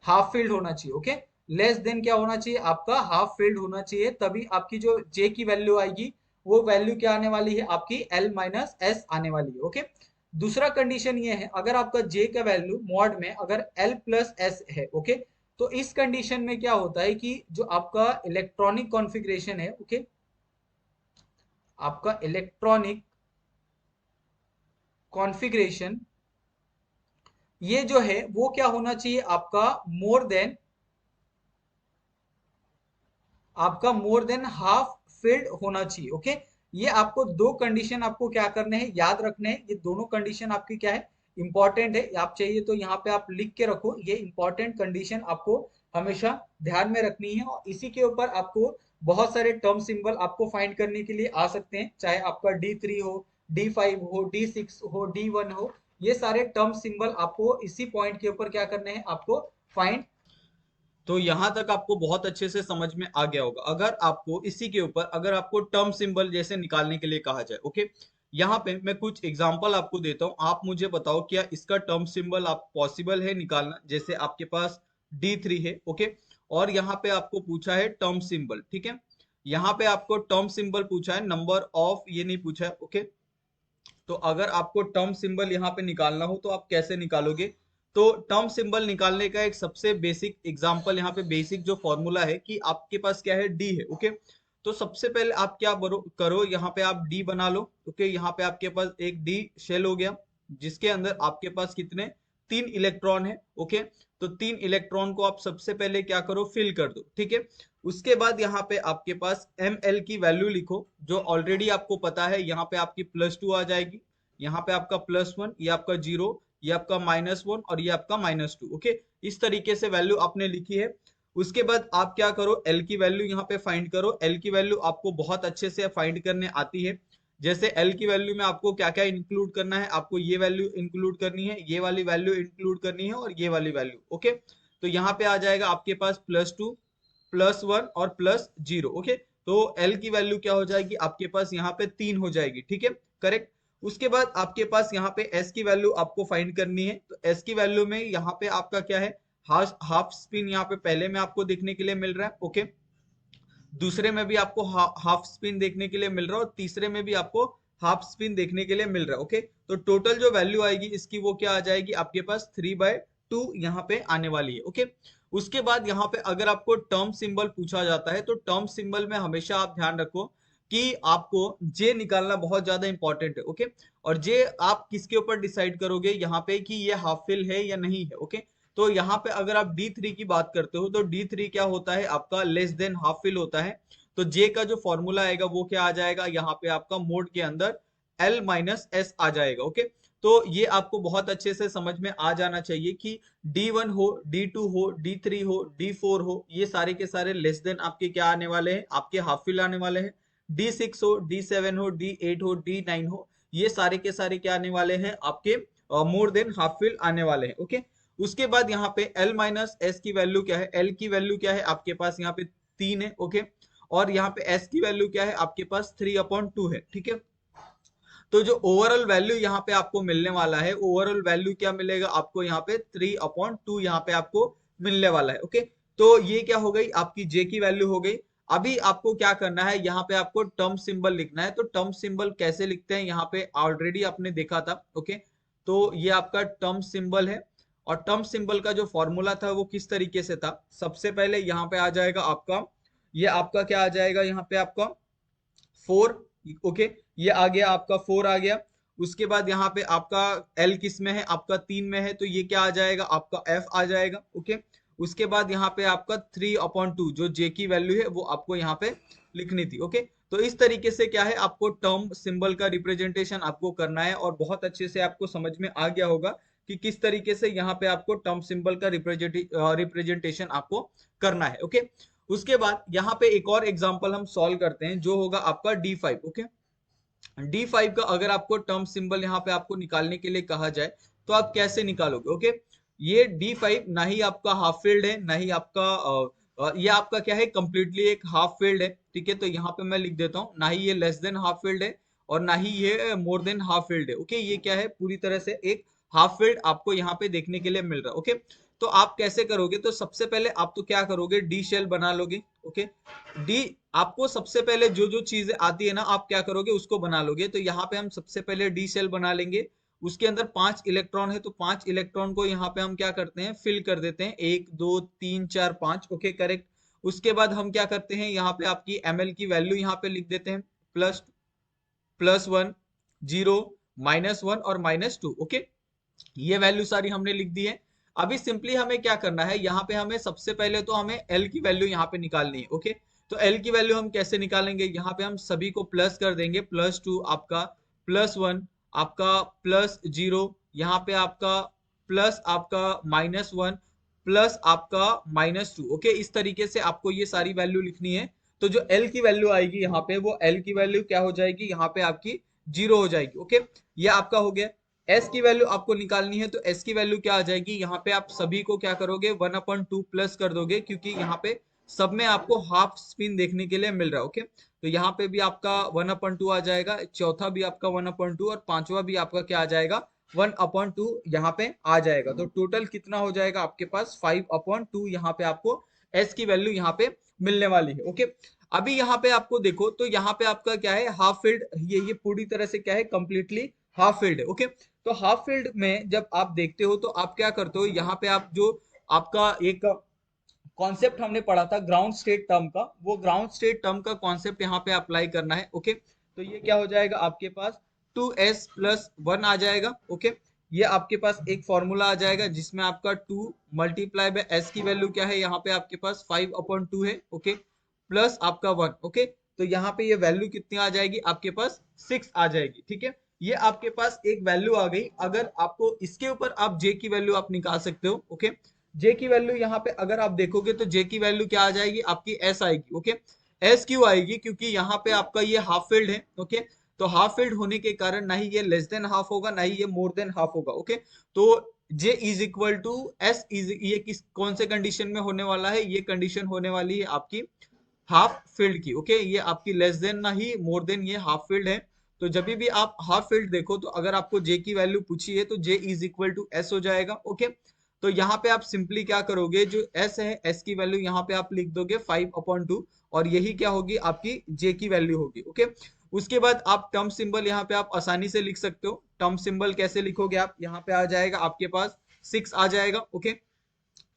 हाफ फील्ड होना चाहिए, ओके। लेस देन क्या होना चाहिए आपका, हाफ फील्ड होना चाहिए, तभी आपकी जो जे की वैल्यू आएगी वो वैल्यू क्या आने वाली है आपकी, एल माइनस एस आने वाली है, ओके। दूसरा कंडीशन ये है, अगर आपका जे का वैल्यू मॉड में अगर एल प्लस एस है, ओके, तो इस कंडीशन में क्या होता है कि जो आपका इलेक्ट्रॉनिक कॉन्फ़िगरेशन है, ओके, आपका इलेक्ट्रॉनिक कॉन्फ़िगरेशन ये जो है वो क्या होना चाहिए आपका, मोर देन, आपका मोर देन हाफ फिल्ड होना चाहिए, ओके। ये आपको दो कंडीशन आपको क्या करने हैं, याद रखने हैं। ये दोनों कंडीशन आपकी क्या है, इंपॉर्टेंट है। आप चाहिए तो यहाँ पे आप लिख के रखो, ये इंपॉर्टेंट कंडीशन आपको हमेशा ध्यान में रखनी है। और इसी के ऊपर आपको बहुत सारे टर्म सिंबल आपको फाइंड करने के लिए आ सकते हैं, चाहे आपका D3 हो, D5 हो, D6 हो, D1 हो, ये सारे टर्म सिंबल आपको इसी पॉइंट के ऊपर क्या करने हैं, आपको फाइंड। तो यहां तक आपको बहुत अच्छे से समझ में आ गया होगा। अगर आपको इसी के ऊपर अगर आपको टर्म सिंबल जैसे निकालने के लिए कहा जाए, ओके, यहाँ पे मैं कुछ एग्जांपल आपको देता हूँ, आप मुझे बताओ क्या इसका टर्म सिंबल आप पॉसिबल है निकालना। जैसे आपके पास D3 है, ओके, और यहाँ पे आपको पूछा है टर्म सिंबल, ठीक है। यहाँ पे आपको टर्म सिंबल पूछा है, नंबर ऑफ ये नहीं पूछा है, ओके। तो अगर आपको टर्म सिंबल यहाँ पे निकालना हो तो आप कैसे निकालोगे। तो टर्म सिंबल निकालने का एक सबसे बेसिक एग्जांपल, यहाँ पे बेसिक जो फॉर्मूला है कि आपके पास क्या है, डी है, ओके। तो सबसे पहले आप क्या करो, यहाँ पे आप डी बना लो, ओके। यहाँ पे आपके पास एक डी शेल हो गया, जिसके अंदर आपके पास कितने, 3 इलेक्ट्रॉन है, ओके। तो 3 इलेक्ट्रॉन को आप सबसे पहले क्या करो, फिल कर दो, ठीक है। उसके बाद यहाँ पे आपके पास एम एल की वैल्यू लिखो, जो ऑलरेडी आपको पता है। यहाँ पे आपकी +2 आ जाएगी, यहाँ पे आपका +1, ये आपका 0, ये आपका -1 और ये आपका -2, ओके। इस तरीके से वैल्यू आपने लिखी है। उसके बाद आप क्या करो, एल की वैल्यू यहाँ पे फाइंड करो। एल की वैल्यू आपको बहुत अच्छे से फाइंड करने आती है। जैसे एल की वैल्यू में आपको क्या क्या इंक्लूड करना है, आपको ये वैल्यू इंक्लूड करनी है, ये वाली वैल्यू इंक्लूड करनी है और ये वाली वैल्यू, ओके। तो यहाँ पे आ जाएगा आपके पास +2, +1 और +0, ओके। तो एल की वैल्यू क्या हो जाएगी आपके पास, यहाँ पे 3 हो जाएगी, ठीक है, करेक्ट। उसके बाद आपके पास यहाँ पे एस की वैल्यू आपको फाइंड करनी है। तो एस की वैल्यू में यहाँ पे आपका क्या है, हाफ स्पिन यहाँ पे पहले में आपको देखने के लिए मिल रहा है, ओके। दूसरे में भी आपको हाफ स्पिन देखने के लिए मिल रहा है और तीसरे में भी आपको हाफ स्पिन देखने के लिए मिल रहा है। ओके, तो टोटल जो वैल्यू आएगी इसकी वो क्या आ जाएगी आपके पास 3/2 यहाँ पे आने वाली है। ओके, उसके बाद यहाँ पे अगर आपको टर्म सिंबल पूछा जाता है तो टर्म सिंबल में हमेशा आप ध्यान रखो कि आपको जे निकालना बहुत ज्यादा इंपॉर्टेंट है। ओके, और जे आप किसके ऊपर डिसाइड करोगे यहाँ पे कि ये हाफ फिल है या नहीं है। ओके, तो यहाँ पे अगर आप D3 की बात करते हो तो D3 क्या होता है आपका लेस देन हाफ फिल होता है। तो जे का जो फॉर्मूला आएगा वो क्या आ जाएगा यहाँ पे आपका मोड के अंदर L-S आ जाएगा। ओके, तो ये आपको बहुत अच्छे से समझ में आ जाना चाहिए कि D1 हो, D2 हो, D3 हो, D4 हो, ये सारे के सारे लेस देन आपके क्या आने वाले हैं, आपके हाफ फिल आने वाले हैं। D6 हो, D7 हो, D8 हो, D9 हो, ये सारे के सारे क्या आने वाले हैं आपके मोर देन हाफ फिल आने वाले हैं। ओके, उसके बाद यहाँ पे L-S की वैल्यू क्या है, L की वैल्यू क्या है आपके पास यहाँ पे 3 है। ओके, और यहाँ पे S की वैल्यू क्या है आपके पास 3/2 है। ठीक है, तो जो ओवरऑल वैल्यू यहाँ पे आपको मिलने वाला है, ओवरऑल वैल्यू क्या मिलेगा आपको यहाँ पे 3/2 यहाँ पे आपको मिलने वाला है। ओके, तो ये क्या हो गई आपकी जे की वैल्यू हो गई। अभी आपको क्या करना है, यहाँ पे आपको टर्म सिंबल लिखना है। तो टर्म सिंबल कैसे लिखते हैं यहाँ पे ऑलरेडी आपने देखा था। ओके, तो ये आपका टर्म सिंबल है और टर्म सिंबल का जो फॉर्मूला था वो किस तरीके से था, सबसे पहले यहाँ पे आ जाएगा आपका, ये आपका क्या आ जाएगा यहाँ पे आपका 4। ओके, ये आ गया आपका 4 आ गया। उसके बाद यहाँ पे आपका L किस में है आपका 3 में है, तो ये क्या आ जाएगा आपका F आ जाएगा। ओके, उसके बाद यहाँ पे आपका 3/2 जो J की वैल्यू है वो आपको यहाँ पे लिखनी थी। ओके, तो इस तरीके से क्या है आपको टर्म सिंबल का रिप्रेजेंटेशन आपको करना है और बहुत अच्छे से आपको समझ में आ गया होगा कि किस तरीके से यहाँ पे आपको टर्म सिंबल का रिप्रेजेंटेशन आपको करना है। ओके, उसके बाद यहाँ पे एक और एग्जांपल हम सॉल्व करते हैं जो होगा आपका D5। ओके, D5 का अगर आपको टर्म सिंबल यहाँ पे आपको निकालने के लिए कहा जाए तो आप कैसे निकालोगे। ओके, ये D5 ना ही आपका हाफ फील्ड है ना ही आपका ये आपका क्या है कंप्लीटली एक हाफ फील्ड है। ठीक है, तो यहाँ पे मैं लिख देता हूँ, ना ही ये लेस देन हाफ फील्ड है और ना ही ये मोर देन हाफ फील्ड है। ओके, ये क्या है पूरी तरह से एक हाफ फील्ड आपको यहाँ पे देखने के लिए मिल रहा है। ओके, तो आप कैसे करोगे, तो सबसे पहले आप तो क्या करोगे डी शेल बना लोगे। ओके, डी आपको सबसे पहले जो जो चीजें आती है ना आप क्या करोगे उसको बना लोगे। तो यहाँ पे हम सबसे पहले डी शेल बना लेंगे, उसके अंदर 5 इलेक्ट्रॉन है तो 5 इलेक्ट्रॉन को यहाँ पे हम क्या करते हैं फिल कर देते हैं, 1 2 3 4 5। Okay, correct. उसके बाद हम क्या करते हैं यहाँ पे आपकी ml की वैल्यू यहाँ पे लिख देते हैं, +1 0 -1 और -2। ओके, ये वैल्यू सारी हमने लिख दी है। अभी सिंपली हमें क्या करना है, यहाँ पे हमें सबसे पहले तो हमें L की वैल्यू यहाँ पे निकालनी है। ओके, तो L की वैल्यू हम कैसे निकालेंगे, यहाँ पे हम सभी को प्लस कर देंगे, +2 आपका, +1 आपका, +0 यहाँ पे आपका, प्लस आपका -1 प्लस आपका -2। ओके, इस तरीके से आपको ये सारी वैल्यू लिखनी है। तो जो L की वैल्यू आएगी यहाँ पे वो L की वैल्यू क्या हो जाएगी यहाँ पे आपकी 0 हो जाएगी। ओके, ये आपका हो गया। S की वैल्यू आपको निकालनी है तो S की वैल्यू क्या आ जाएगी, यहाँ पे आप सभी को क्या करोगे 1/2 प्लस कर दोगे क्योंकि यहाँ पे सब में आपको हाफ स्पिन देखने के लिए मिल रहा है। ओके, तो यहाँ पे भी आपका 1/2 आ जाएगा, चौथा भी आपका 1/2 और पांचवा भी आपका क्या आ जाएगा 1/2 यहाँ पे आ जाएगा। तो टोटल कितना हो जाएगा आपके पास 5/2 यहाँ पे आपको S की वैल्यू यहाँ पे मिलने वाली है। ओके, अभी यहाँ पे आपको देखो तो यहाँ पे आपका क्या है हाफ फील्ड, ये पूरी तरह से क्या है कंप्लीटली हाफ फील्ड है। ओके, तो हाफ फील्ड में जब आप देखते हो तो आप क्या करते हो, यहाँ पे आप जो आपका एक कॉन्सेप्ट हमने पढ़ा था ग्राउंड स्टेट टर्म का, वो ग्राउंड स्टेट टर्म का कॉन्सेप्ट यहाँ पे अप्लाई करना है। ओके, तो ये क्या हो जाएगा आपके पास 2s+1 आ जाएगा। ओके, ये आपके पास एक फॉर्मूला आ जाएगा जिसमें आपका 2 मल्टीप्लाई बाय s की वैल्यू क्या है यहाँ पे आपके पास 5/2 है। ओके, प्लस आपका 1। ओके, तो यहाँ पे ये वैल्यू कितनी आ जाएगी आपके पास 6 आ जाएगी। ठीक है, ये आपके पास एक वैल्यू आ गई। अगर आपको इसके ऊपर आप j की वैल्यू आप निकाल सकते हो। ओके, जे की वैल्यू यहाँ पे अगर आप देखोगे तो जे की वैल्यू क्या आ जाएगी आपकी एस आएगी। ओके, एस क्यों आएगी, क्योंकि यहाँ पे आपका ये हाफ फील्ड है। ओके, तो हाफ फील्ड होने के कारण ना ही ये लेस देन हाफ होगा ना ही ये मोर देन हाफ होगा। ओके, तो J is equal to S is, ये किस कौन से कंडीशन में होने वाला है, ये कंडीशन होने वाली है आपकी हाफ फील्ड की। ओके, ये आपकी लेस देन ना ही मोर देन ये हाफ फील्ड है। तो जब भी आप हाफ फील्ड देखो तो अगर आपको जे की वैल्यू पूछी है तो J is equal to S हो जाएगा। ओके, तो यहाँ पे आप सिंपली क्या करोगे, जो s है s की वैल्यू यहाँ पे आप लिख दोगे 5/2 और यही क्या होगी आपकी j की वैल्यू होगी। ओके, उसके बाद आप टर्म सिंबल यहाँ पे आप आसानी से लिख सकते हो। टर्म सिंबल कैसे लिखोगे आप, यहाँ पे आ जाएगा आपके पास 6 आ जाएगा। Okay,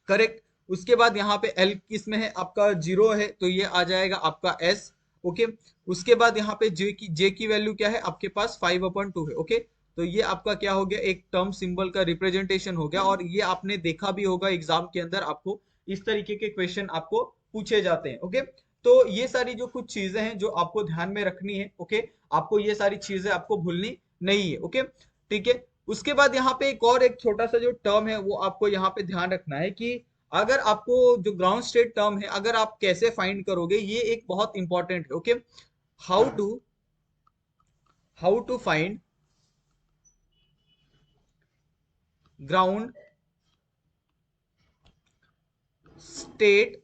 correct. उसके बाद यहाँ पे एल किस में है आपका 0 है, तो ये आ जाएगा आपका एस। ओके, उसके बाद यहाँ पे जे की वैल्यू क्या है आपके पास 5/2 है। ओके, तो ये आपका क्या हो गया, एक टर्म सिंबल का रिप्रेजेंटेशन हो गया। और ये आपने देखा भी होगा एग्जाम के अंदर, आपको इस तरीके के क्वेश्चन आपको पूछे जाते हैं। ओके, तो ये सारी जो कुछ चीजें हैं जो आपको ध्यान में रखनी है। ओके, आपको ये सारी चीजें आपको भूलनी नहीं है। ओके, ठीक है। उसके बाद यहाँ पे एक छोटा सा जो टर्म है वो आपको यहाँ पे ध्यान रखना है कि अगर आपको जो ग्राउंड स्टेट टर्म है अगर आप कैसे फाइंड करोगे, ये एक बहुत इंपॉर्टेंट है। Okay, how to find ground state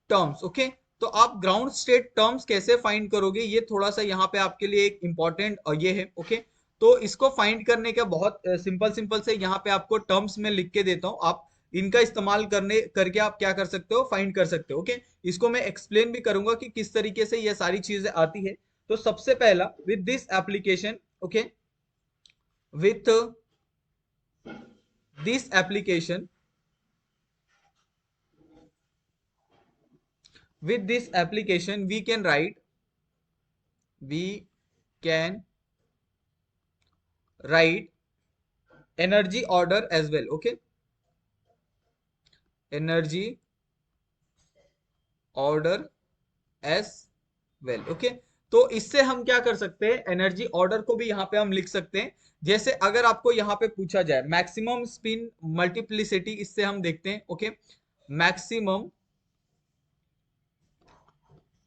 terms. Okay, तो आप ग्राउंड स्टेट टर्म्स कैसे फाइंड करोगे, ये थोड़ा सा यहाँ पे आपके लिए एक इंपॉर्टेंट ये है। ओके, तो इसको फाइंड करने का बहुत सिंपल से यहाँ पे आपको टर्म्स में लिख के देता हूँ, आप इनका इस्तेमाल करके आप क्या कर सकते हो, फाइंड कर सकते हो। ओके, इसको मैं एक्सप्लेन भी करूंगा कि किस तरीके से ये सारी चीजें आती है। तो सबसे पहला, with this application, okay, with this application we can write energy order as well. Okay, energy order as well. Okay, तो इससे हम क्या कर सकते हैं, एनर्जी ऑर्डर को भी यहाँ पे हम लिख सकते हैं। जैसे अगर आपको यहाँ पे पूछा जाए मैक्सिमम स्पिन मल्टीप्लिसिटी, इससे हम देखते हैं। Okay, maximum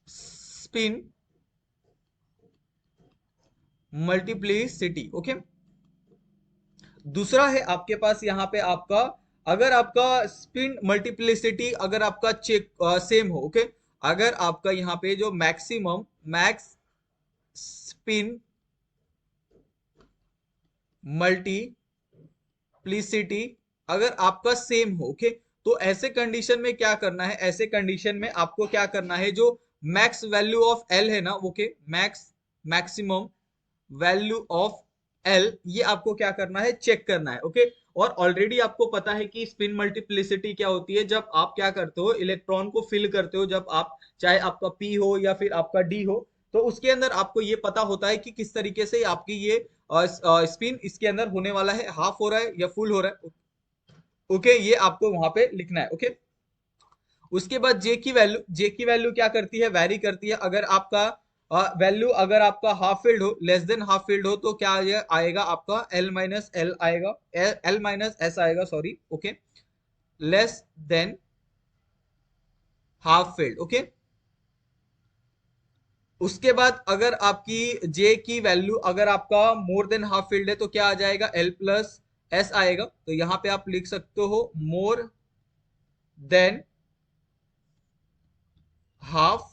spin multiplicity. Okay, दूसरा है आपके पास यहाँ पे आपका, अगर आपका स्पिन मल्टीप्लिसिटी अगर आपका चेक सेम हो। ओके, अगर आपका यहाँ पे जो मैक्स स्पिन मल्टीप्लिसिटी अगर आपका सेम हो। ओके, तो ऐसे कंडीशन में क्या करना है, ऐसे कंडीशन में आपको क्या करना है, जो मैक्स वैल्यू ऑफ एल है ना, okay, maximum value of L, ये आपको क्या करना है, चेक करना है। ओके, और ऑलरेडी आपको पता है कि स्पिन मल्टीप्लिसिटी क्या होती है, जब आप क्या करते हो, इलेक्ट्रॉन को फिल करते हो, जब आप चाहे आपका पी हो या फिर आपका डी हो, तो उसके अंदर आपको ये पता होता है कि किस तरीके से आपकी ये स्पिन इसके अंदर होने वाला है, हाफ हो रहा है या फुल हो रहा है। ओके, ये आपको वहां पे लिखना है। ओके, उसके बाद जे की वैल्यू क्या करती है, वैरी करती है। अगर आपका वैल्यू अगर आपका हाफ फील्ड हो, लेस देन हाफ फील्ड हो, तो क्या ये आएगा आपका एल माइनस एल आएगा, एल माइनस एस आएगा, sorry. Okay, less than half field. Okay, उसके बाद अगर आपकी जे की वैल्यू अगर आपका मोर देन हाफ फील्ड है, तो क्या आ जाएगा, एल प्लस एस आएगा। तो यहां पे आप लिख सकते हो मोर देन हाफ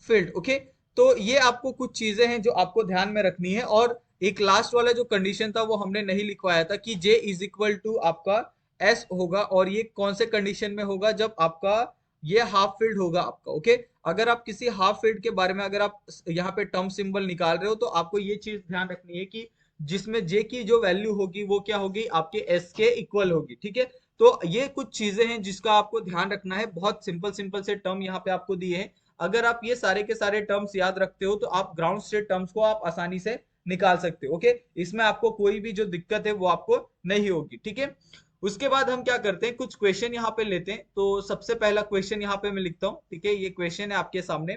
फील्ड। ओके, तो ये आपको कुछ चीजें हैं जो आपको ध्यान में रखनी है। और एक लास्ट वाला जो कंडीशन था वो हमने नहीं लिखवाया था कि J इज इक्वल टू आपका S होगा, और ये कौन से कंडीशन में होगा, जब आपका ये हाफ फील्ड होगा आपका। ओके, अगर आप किसी हाफ फील्ड के बारे में अगर आप यहाँ पे टर्म सिंबल निकाल रहे हो, तो आपको ये चीज ध्यान रखनी है कि जिसमें J की जो वैल्यू होगी वो क्या होगी, आपके S के इक्वल होगी। ठीक है, तो ये कुछ चीजें हैं जिसका आपको ध्यान रखना है। बहुत सिंपल सिंपल से टर्म यहाँ पे आपको दिए हैं। अगर आप ये सारे के सारे टर्म्स याद रखते हो, तो आप ग्राउंड स्टेट टर्म्स को आप आसानी से निकाल सकते हो। ओके, इसमें आपको कोई भी जो दिक्कत है वो आपको नहीं होगी। ठीक है, उसके बाद हम क्या करते हैं, कुछ क्वेश्चन यहाँ पे लेते हैं। तो सबसे पहला क्वेश्चन यहाँ पे मैं लिखता हूँ। ठीक है, ये क्वेश्चन है आपके सामने,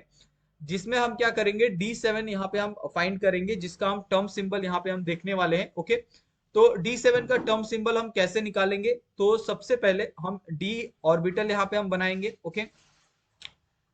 जिसमें हम क्या करेंगे, D7 यहाँ पे हम फाइंड करेंगे, जिसका हम टर्म सिंबल यहाँ पे हम देखने वाले हैं। ओके, तो D7 का टर्म सिंबल हम कैसे निकालेंगे, तो सबसे पहले हम D ऑर्बिटल यहाँ पे हम बनाएंगे। ओके,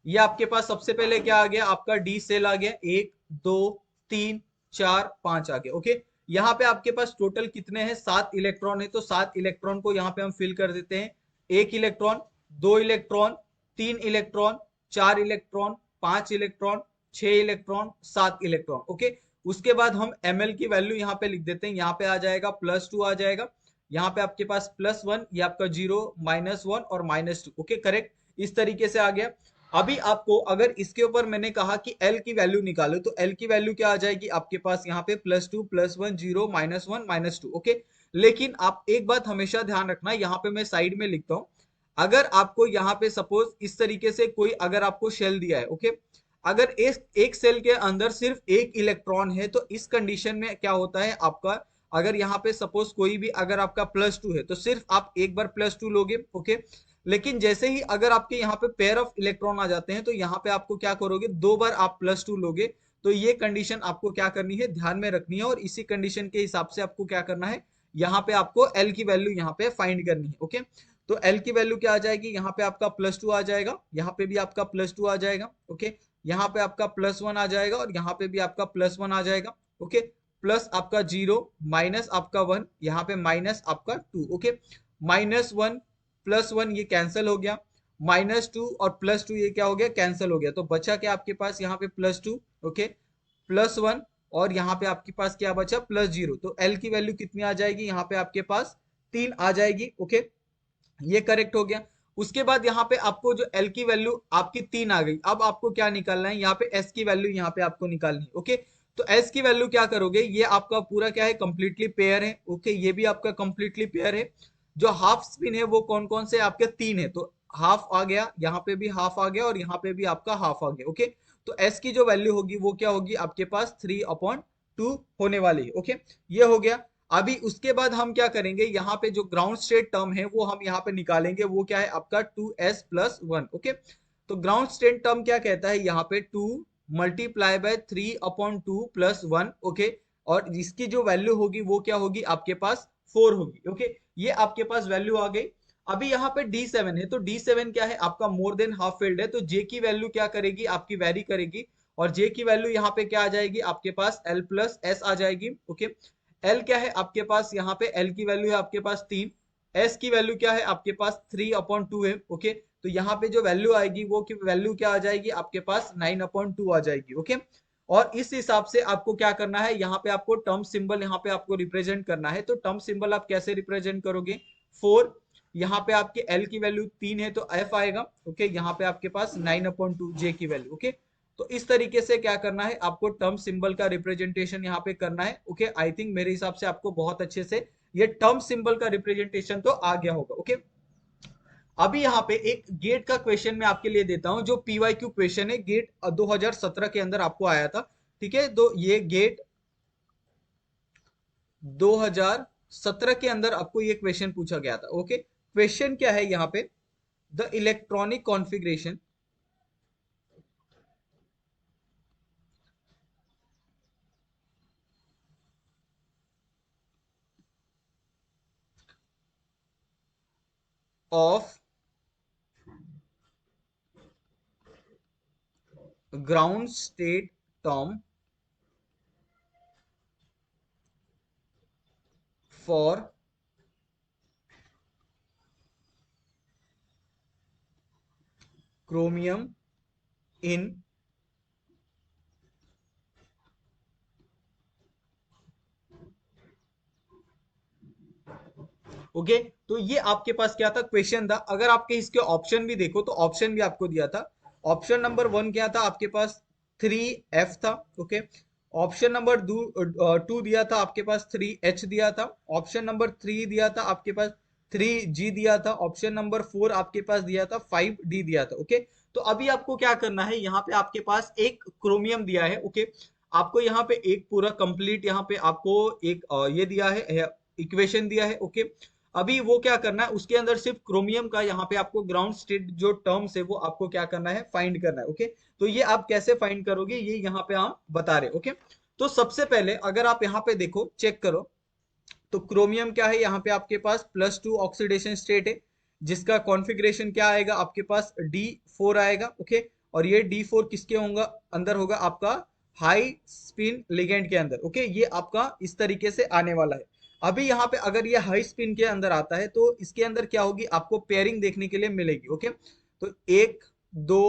ये आपके पास सबसे पहले क्या आ गया, आपका डी सेल आ गया, 1 2 3 4 5 आ गया। ओके, यहाँ पे आपके पास टोटल कितने हैं, 7 इलेक्ट्रॉन है। तो 7 इलेक्ट्रॉन को यहाँ पे हम फिल कर देते हैं। 1 electron, 2 electron, 3 electron, 4 electron, 5 electron, 6 electron, 7 electron. Okay, उसके बाद हम ml की वैल्यू यहाँ पे लिख देते हैं। यहाँ पे आ जाएगा +2 आ जाएगा। यहाँ पे आपके पास +1, ये आपका 0, -1 और -2। ओके, करेक्ट, इस तरीके से आ गया। अभी आपको अगर इसके ऊपर मैंने कहा कि L की वैल्यू निकालो, तो L की वैल्यू क्या आ जाएगी आपके पास यहाँ पे +2, +1, 0, -1, -2। ओके, लेकिन आप एक बात हमेशा ध्यान रखना, यहाँ पे मैं साइड में लिखता हूँ, अगर आपको यहाँ पे सपोज इस तरीके से कोई अगर आपको शेल दिया है, ओके, अगर एक सेल के अंदर सिर्फ एक इलेक्ट्रॉन है, तो इस कंडीशन में क्या होता है आपका, अगर यहाँ पे सपोज कोई भी अगर आपका +2 है, तो सिर्फ आप एक बार +2 लोगे। ओके, लेकिन जैसे ही अगर आपके यहाँ पे पेयर ऑफ इलेक्ट्रॉन आ जाते हैं, तो यहाँ पे आपको क्या करोगे, 2 बार आप +2 लोगे। तो ये कंडीशन आपको क्या करनी है, ध्यान में रखनी है, और इसी कंडीशन के हिसाब से आपको क्या करना है, यहाँ पे आपको एल की वैल्यू यहाँ पे फाइंड करनी है। ओके, तो एल की वैल्यू क्या आ जाएगी, यहाँ पे आपका +2 आ जाएगा, यहाँ पे भी आपका +2 आ जाएगा। ओके, यहाँ पे आपका +1 आ जाएगा, और यहाँ पे भी आपका +1 आ जाएगा। ओके, प्लस आपका 0, माइनस आपका 1, यहाँ पे माइनस आपका 2। ओके, -1 +1 ये कैंसिल हो गया, -2 और +2 ये क्या हो गया, कैंसिल हो गया। तो बचा क्या आपके पास यहाँ पे +2, ओके, +1, और यहाँ पे आपके पास क्या बचा, +0। तो एल की वैल्यू कितनी आ जाएगी, यहाँ पे आपके पास 3 आ जाएगी। ओके, ये करेक्ट हो गया। उसके बाद यहाँ पे आपको जो एल की वैल्यू आपकी 3 आ गई, अब आपको क्या निकालना है, यहाँ पे एस की वैल्यू यहाँ पे आपको निकालनी है। ओके, तो एस की वैल्यू क्या करोगे, ये आपका पूरा क्या है, कंप्लीटली पेयर है। ओके, ये भी आपका कंप्लीटली पेयर है। जो हाफ स्पिन है वो कौन कौन से आपके 3 है, तो हाफ आ गया, यहाँ पे भी हाफ आ गया, और यहाँ पे भी आपका हाफ आ गया। ओके, तो एस की जो वैल्यू होगी वो क्या होगी आपके पास, 3/2 होने वाली है। ओके, ये हो गया। अभी उसके बाद हम क्या करेंगे, यहाँ पे जो ग्राउंड स्टेट टर्म है वो हम यहाँ पे निकालेंगे, वो क्या है आपका 2s+1। ओके, तो ग्राउंड स्टेट टर्म क्या कहता है, यहाँ पे 2 मल्टीप्लाई बाय 3/2 + 1। ओके, और इसकी जो वैल्यू होगी वो क्या होगी आपके पास 4 होगी। ओके, ये आपके पास वैल्यू आ गई। अभी यहाँ पे D7 है, तो D7 क्या है आपका मोर देन हाफ फिल्ड है, तो J की वैल्यू क्या करेगी आपकी, वेरी करेगी, और J की वैल्यू यहाँ पे क्या आ जाएगी आपके पास, L+S आ जाएगी। ओके, एल क्या है आपके पास, यहाँ पे एल की वैल्यू है आपके पास 3, एस की वैल्यू क्या है आपके पास 3/2 है। ओके, तो यहाँ पे जो वैल्यू आएगी वो की वैल्यू क्या आ जाएगी आपके पास 9/2 आ जाएगी। ओके, और इस हिसाब से आपको क्या करना है, यहाँ पे आपको टर्म सिंबल यहाँ पे आपको रिप्रेजेंट करना है। तो टर्म सिंबल आप कैसे रिप्रेजेंट करोगे, 4, यहाँ पे आपके एल की वैल्यू 3 है तो एफ आएगा। ओके, यहाँ पे आपके पास 9/2 जे की वैल्यू। ओके, तो इस तरीके से क्या करना है आपको, टर्म सिंबल का रिप्रेजेंटेशन यहाँ पे करना है। ओके, आई थिंक मेरे हिसाब से आपको बहुत अच्छे से ये टर्म सिंबल का रिप्रेजेंटेशन तो आ गया होगा। ओके, अभी यहाँ पे एक गेट का क्वेश्चन मैं आपके लिए देता हूं, जो पीवाईक्यू क्वेश्चन है, गेट 2017 के अंदर आपको आया था। ठीक है, तो ये गेट 2017 के अंदर आपको ये क्वेश्चन पूछा गया था। ओके, क्वेश्चन क्या है यहाँ पे, the electronic configuration of ground state term for chromium in okay, तो ये आपके पास क्या था, क्वेश्चन था। अगर आपके इसके ऑप्शन भी देखो, तो ऑप्शन भी आपको दिया था। ऑप्शन नंबर 1 क्या था आपके पास, 3F था। ओके, ऑप्शन नंबर 2 दिया था आपके पास, 3H दिया था। ऑप्शन नंबर 3 दिया था आपके पास, 3G दिया था। ऑप्शन नंबर 4 आपके पास दिया था, 5D दिया था। ओके, तो अभी आपको क्या करना है, यहाँ पे आपके पास एक क्रोमियम दिया है। ओके, आपको यहाँ पे एक पूरा कंप्लीट यहाँ पे आपको एक ये दिया है, इक्वेशन दिया है। ओके, अभी वो क्या करना है, उसके अंदर सिर्फ क्रोमियम का यहाँ पे आपको ग्राउंड स्टेट जो टर्म्स है वो आपको क्या करना है, फाइंड करना है। ओके, तो ये आप कैसे फाइंड करोगे, ये यहाँ पे हम बता रहे। ओके, तो सबसे पहले अगर आप यहाँ पे देखो, चेक करो, तो क्रोमियम क्या है, यहाँ पे आपके पास +2 ऑक्सीडेशन स्टेट है, जिसका कॉन्फ़िगरेशन क्या आएगा आपके पास, D4 आएगा। ओके, और ये D4 किसके होगा, अंदर होगा आपका हाई स्पिन लिगेंड के अंदर। ओके, ये आपका इस तरीके से आने वाला है। अभी यहाँ पे अगर ये हाई स्पिन के अंदर आता है, तो इसके अंदर क्या होगी आपको पेयरिंग देखने के लिए मिलेगी। ओके, तो 1 2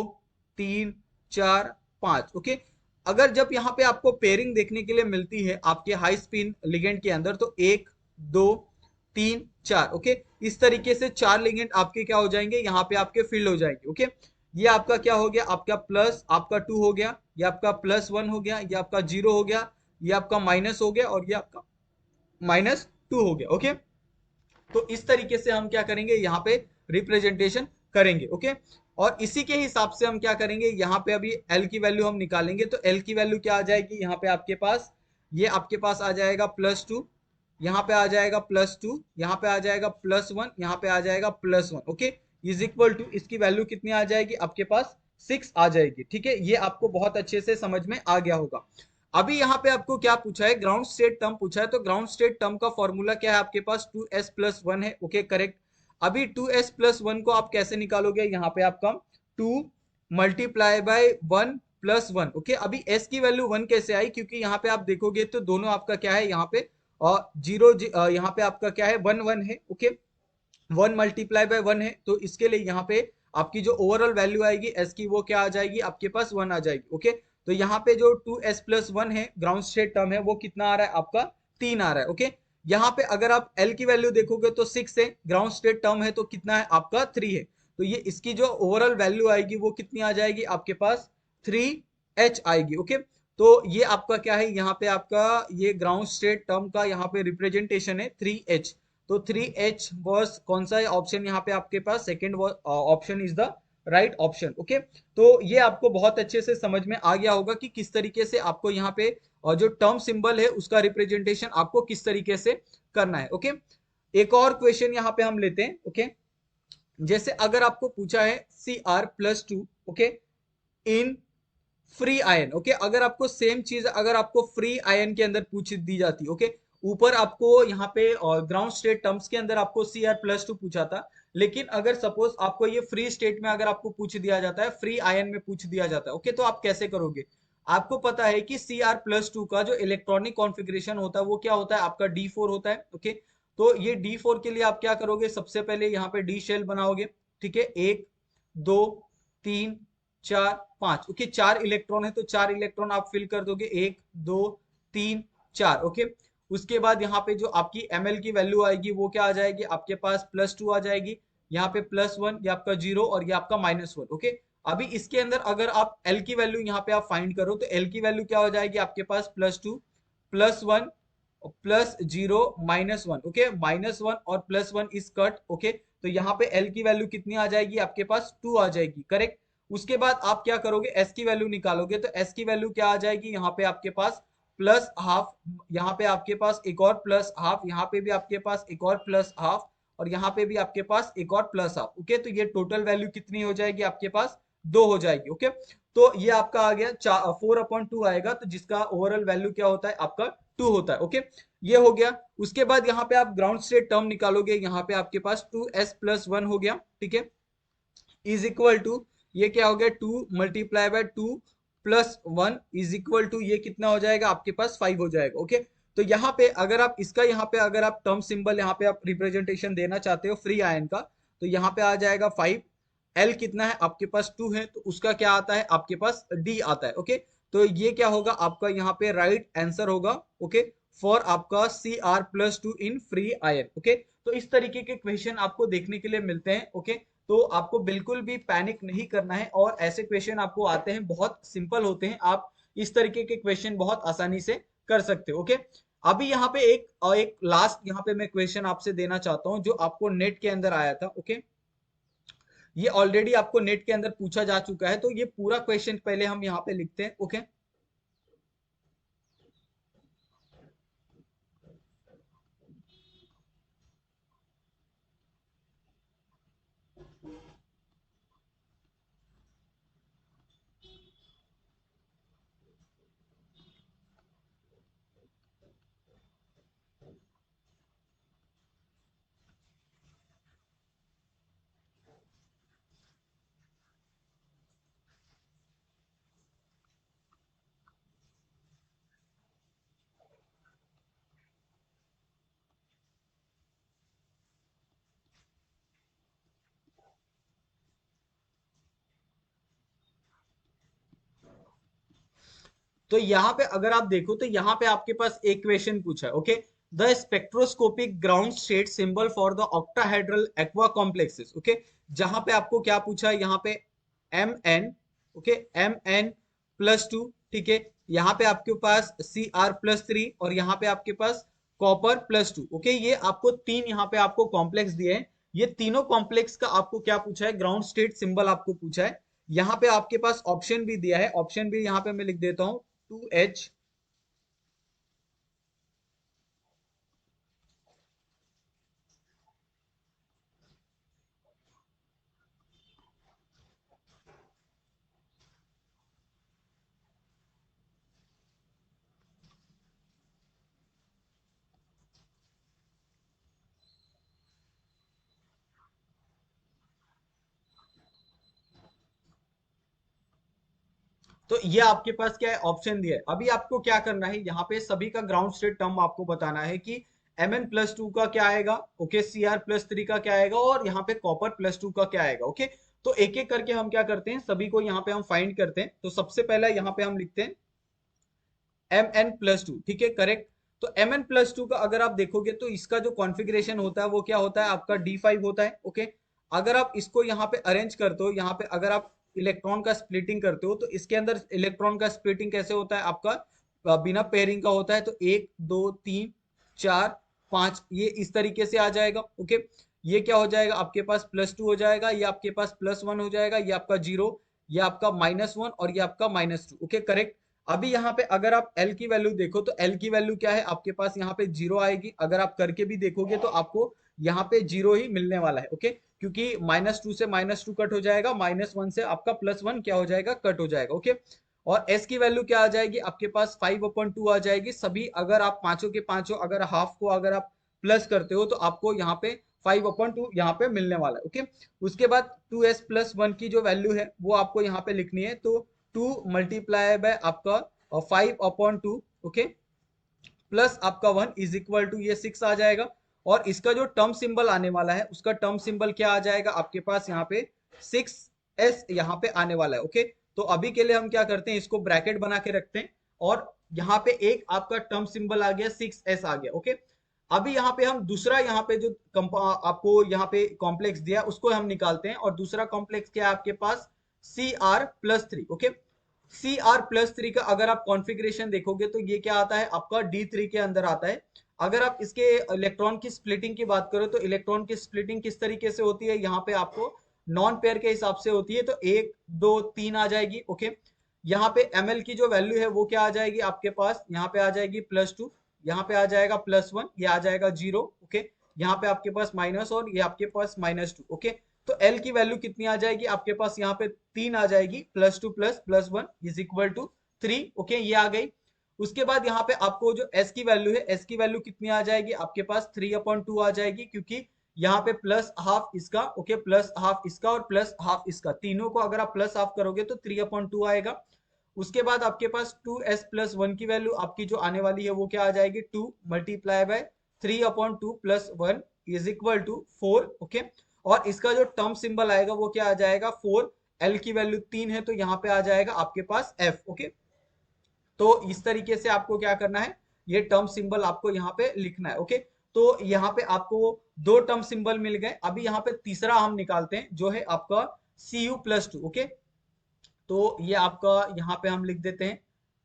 3 4 5। ओके, अगर जब यहाँ पे आपको पेयरिंग देखने के लिए मिलती है आपके हाई स्पिन लिगेंड के अंदर, तो 1 2 तीन, चार। ओके, इस तरीके से चार लिगेंड आपके क्या हो जाएंगे, यहाँ पे आपके फिल हो जाएंगे। ओके, ये आपका क्या हो गया, आपका प्लस आपका टू हो गया, ये आपका प्लस वन हो गया, ये आपका जीरो हो गया, ये आपका माइनस हो गया, और ये आपका माइनस टू हो गया। ओके, तो इस तरीके से हम क्या करेंगे, यहाँ पे रिप्रेजेंटेशन करेंगे। ओके, और इसी के हिसाब से हम क्या करेंगे, यहाँ पे अभी एल की वैल्यू हम निकालेंगे। तो एल की वैल्यू क्या आ जाएगी, यहाँ पे आपके पास, ये आपके पास आ जाएगा प्लस टू, यहाँ पे आ जाएगा प्लस टू, यहाँ पे आ जाएगा प्लस वन, यहाँ पे आ जाएगा plus one. Okay, is equal to, इसकी वैल्यू कितनी आ जाएगी आपके पास, सिक्स आ जाएगी। ठीक है, ये आपको बहुत अच्छे से समझ में आ गया होगा। अभी यहाँ पे आपको क्या पूछा है, ग्राउंड स्टेट टर्म पूछा है। तो ग्राउंड स्टेट टर्म का फॉर्मूला क्या है आपके पास, टू एस प्लस वन है। Okay, correct. अभी टू एस प्लस वन को आप कैसे निकालोगे, यहाँ पे आपका to multiply by one plus one. Okay, अभी एस की वैल्यू वन कैसे आई, क्योंकि यहाँ पे आप देखोगे तो दोनों आपका क्या है, यहाँ पे और जीरो, यहाँ पे आपका क्या है, वन वन है। Okay, one multiply by one है, तो इसके लिए यहाँ पे आपकी जो ओवरऑल वैल्यू आएगी एस की, वो क्या आ जाएगी आपके पास, वन आ जाएगी। ओके, तो यहाँ पे जो टू एस प्लस वन है ग्राउंड स्टेट टर्म है, वो कितना आ रहा है आपका, तीन आ रहा है। ओके, यहाँ पे अगर आप एल की वैल्यू देखोगे तो सिक्स है, ग्राउंड स्टेट टर्म है तो कितना है आपका, थ्री है। तो ये इसकी जो ओवरऑल वैल्यू आएगी वो कितनी आ जाएगी आपके पास, थ्री एच आएगी। ओके, तो ये आपका क्या है, यहाँ पे आपका ये ग्राउंड स्टेट टर्म का यहाँ पे रिप्रेजेंटेशन है, थ्री एच। तो थ्री एच वॉज कौन सा ऑप्शन यहाँ पे आपके पास, second option is the right option. Okay, तो ये आपको बहुत अच्छे से समझ में आ गया होगा कि किस तरीके से आपको यहाँ पे जो टर्म सिंबल है उसका रिप्रेजेंटेशन आपको किस तरीके से करना है। ओके, एक और क्वेश्चन यहाँ पे हम लेते हैं। ओके, जैसे अगर आपको पूछा है C R plus two, okay, in free ion. Okay, अगर आपको सेम चीज अगर आपको फ्री आयन के अंदर पूछ दी जाती, ओके, ऊपर आपको यहाँ पे ग्राउंड स्टेट टर्म्स के अंदर आपको सी आर प्लस टू पूछा था, लेकिन अगर सपोज आपको ये फ्री स्टेट में अगर आपको पूछ दिया जाता है, फ्री आयन में पूछ दिया जाता है, ओके, तो आप कैसे करोगे। आपको पता है कि सी आर प्लस टू का जो इलेक्ट्रॉनिक कॉन्फ़िगरेशन होता है वो क्या होता है आपका, डी फोर होता है। ओके, तो ये डी फोर के लिए आप क्या करोगे, सबसे पहले यहाँ पे डी शेल बनाओगे। ठीक है, एक, दो, तीन, चार, पांच। ओके, चार इलेक्ट्रॉन है तो चार इलेक्ट्रॉन आप फिल कर दोगे, एक, दो, तीन, चार। ओके, उसके बाद यहाँ पे जो आपकी ml की वैल्यू आएगी वो क्या आ जाएगी आपके पास, प्लस टू आ जाएगी, यहाँ पे प्लस वन, ये आपका जीरो, और ये आपका माइनस वन। ओके, अभी इसके अंदर अगर आप l की वैल्यू यहाँ पे आप फाइंड करो तो l की वैल्यू क्या हो जाएगी आपके पास, plus two, plus one, plus zero, minus one. Okay, minus one और plus one is cut. Okay, तो यहाँ पे एल की वैल्यू कितनी आ जाएगी आपके पास, टू आ जाएगी, करेक्ट। उसके बाद आप क्या करोगे, एस की वैल्यू निकालोगे, तो एस की वैल्यू क्या आ जाएगी यहाँ पे आपके पास, प्लस हाफ, यहाँ पे आपके पास एक और प्लस हाफ, यहाँ पे भी आपके पास एक और प्लस हाफ, और यहाँ पे भी आपके पास एक और प्लस हाफ। ओके, तो ये टोटल वैल्यू कितनी हो जाएगी आपके पास, दो हो जाएगी। ओके, तो ये आपका आ गया फोर अपॉन टू आएगा, तो जिसका ओवरऑल वैल्यू क्या होता है आपका, टू होता है। ओके, ये हो गया। उसके बाद यहाँ पे आप ग्राउंड स्टेट टर्म निकालोगे, यहाँ पे आपके पास टू एस प्लस वन हो गया। ठीक है, इज इक्वल टू, ये क्या हो गया, two multiply by two plus one is equal to, ये कितना हो जाएगा आपके पास, फाइव हो जाएगा। ओके, तो यहाँ पे अगर आप इसका, यहाँ पे अगर आप टर्म सिंबल यहाँ पे आप रिप्रेजेंटेशन देना चाहते हो फ्री आयन का, तो यहाँ पे आ जाएगा फाइव। एल कितना है आपके पास, टू है, तो उसका क्या आता है आपके पास, डी आता है। ओके, तो ये क्या होगा आपका यहाँ पे राइट आंसर होगा। ओके, फॉर आपका सी R plus to in free ion. Okay, तो इस तरीके के क्वेश्चन आपको देखने के लिए मिलते हैं। ओके, तो आपको बिल्कुल भी पैनिक नहीं करना है, और ऐसे क्वेश्चन आपको आते हैं, बहुत सिंपल होते हैं, आप इस तरीके के क्वेश्चन बहुत आसानी से कर सकते हो। ओके, अभी यहाँ पे एक लास्ट यहाँ पे मैं क्वेश्चन आपसे देना चाहता हूँ जो आपको नेट के अंदर आया था। ओके, ये ऑलरेडी आपको नेट के अंदर पूछा जा चुका है, तो ये पूरा क्वेश्चन पहले हम यहाँ पे लिखते हैं। ओके, तो यहाँ पे अगर आप देखो तो यहाँ पे आपके पास एक क्वेश्चन पूछा है। Okay, the spectroscopic ground state symbol for the octahedral aqua complexes. Okay, जहां पे आपको क्या पूछा है, यहाँ पे M N, okay, M N plus two, ठीक है, यहाँ पे आपके पास सी आर प्लस थ्री, और यहाँ पे आपके पास कॉपर प्लस टू। ओके, ये आपको तीन यहाँ पे आपको कॉम्प्लेक्स दिए हैं। ये तीनों कॉम्प्लेक्स का आपको क्या पूछा है, ग्राउंड स्टेट सिंबल आपको पूछा है। यहाँ पे आपके पास ऑप्शन भी दिया है, ऑप्शन भी यहाँ पे मैं लिख देता हूँ, 2H। तो ये आपके पास क्या है, ऑप्शन दिया है। अभी आपको क्या करना है, यहाँ पे सभी का ग्राउंड स्टेट टर्म आपको बताना है कि एम एन प्लस टू का क्या आएगा, okay, C R plus three का क्या आएगा, और यहाँ पे कॉपर प्लस टू का क्या आएगा। ओके, तो एक एक करके हम क्या करते हैं, सभी को यहाँ पे हम फाइंड करते हैं। तो सबसे पहला यहाँ पे हम लिखते हैं एम एन प्लस टू, ठीक है, करेक्ट। तो एम एन प्लस टू का अगर आप देखोगे तो इसका जो कॉन्फ़िगरेशन होता है वो क्या होता है, आपका डी फाइव होता है। ओके, अगर आप इसको यहाँ पे अरेंज करते हो, यहाँ पे अगर आप इलेक्ट्रॉन का स्प्लिटिंग करते हो, तो इसके अंदर इलेक्ट्रॉन का स्प्लिटिंग कैसे होता है आपका, बिना पेयरिंग का होता है। तो एक दो तीन चार पांच, ये इस तरीके से आ जाएगा। ओके, ये क्या हो जाएगा, आपके पास प्लस टू हो जाएगा, ये आपके पास प्लस वन हो जाएगा, ये आपका जीरो, ये आपका माइनस वन, और ये आपका माइनस टू। Okay, correct. अभी यहाँ पे अगर आप L की वैल्यू देखो तो L की वैल्यू क्या है, आपके पास यहाँ पे जीरो आएगी। अगर आप करके भी देखोगे तो आपको यहाँ पे जीरो ही मिलने वाला है। ओके, क्योंकि माइनस टू से माइनस टू कट हो जाएगा, माइनस वन से आपका प्लस वन क्या हो जाएगा, कट हो जाएगा। ओके, और S की वैल्यू क्या आ जाएगी, आपके पास 5/2 आ जाएगी। सभी अगर आप पांचों के पांचों अगर हाफ को अगर आप प्लस करते हो तो आपको यहाँ पे 5/2 यहाँ पे मिलने वाला है। ओके, उसके बाद 2S प्लस वन की जो वैल्यू है वो आपको यहाँ पे लिखनी है। तो 2 मल्टीप्लाई बाय आपका 5/2, ओके, प्लस आपका 1 इज इक्वल टू ये 6 आ जाएगा। और इसका जो टर्म सिंबल आने वाला है उसका टर्म सिंबल क्या आ जाएगा, आपके पास यहाँ पे 6S यहाँ पे आने वाला है। ओके, तो अभी के लिए हम क्या करते हैं, इसको ब्रैकेट बना के रखते हैं, और यहाँ पे एक आपका टर्म सिंबल आ गया, 6S आ गया। ओके, अभी यहाँ पे हम दूसरा यहाँ पे जो आपको यहाँ पे कॉम्प्लेक्स दिया उसको हम निकालते हैं, और दूसरा कॉम्प्लेक्स क्या है आपके पास, CR+3। ओके, CR+3 का अगर आप कॉन्फ़िगरेशन देखोगे तो ये क्या आता है, आपका D3 के अंदर आता है। अगर आप इसके इलेक्ट्रॉन की स्प्लिटिंग की बात करो तो इलेक्ट्रॉन की स्प्लिटिंग किस तरीके से होती है, यहाँ पे आपको नॉन पेयर के हिसाब से होती है। तो एक दो तीन आ जाएगी। ओके, यहाँ पे ml की जो वैल्यू है वो क्या आ जाएगी आपके पास, यहाँ पे आ जाएगी प्लस टू, यहाँ पे आ जाएगा प्लस वन, ये आ जाएगा जीरो। ओके, यहाँ पे आपके पास माइनस, और ये आपके पास माइनस टू। ओके, तो L की वैल्यू कितनी आ जाएगी आपके पास, यहाँ पे तीन आ जाएगी, plus two plus plus one is equal to three. Okay, ये आ गई। उसके बाद यहाँ पे आपको जो S की वैल्यू है, S की वैल्यू कितनी आ जाएगी आपके पास, 3/2 आ जाएगी, क्योंकि यहाँ पे प्लस हाफ इसका, ओके, प्लस हाफ इसका और प्लस हाफ इसका, तीनों को अगर आप प्लस हाफ करोगे तो 3/2 आएगा। उसके बाद आपके पास 2S+1 की वैल्यू आपकी जो आने वाली है वो क्या आ जाएगी, 2 multiply by 3/2 plus one is equal to 4। Okay, और इसका जो टर्म सिंबल आएगा वो क्या आ जाएगा, 4। L की वैल्यू 3 है तो यहाँ पे आ जाएगा आपके पास F। ओके, तो इस तरीके से आपको क्या करना है, ये टर्म सिंबल आपको यहाँ पे लिखना है। ओके, तो यहाँ पे आपको दो टर्म सिंबल मिल गए। अभी यहाँ पे तीसरा हम निकालते हैं जो है आपका Cu+2। ओके, तो ये आपका यहाँ पे हम लिख देते हैं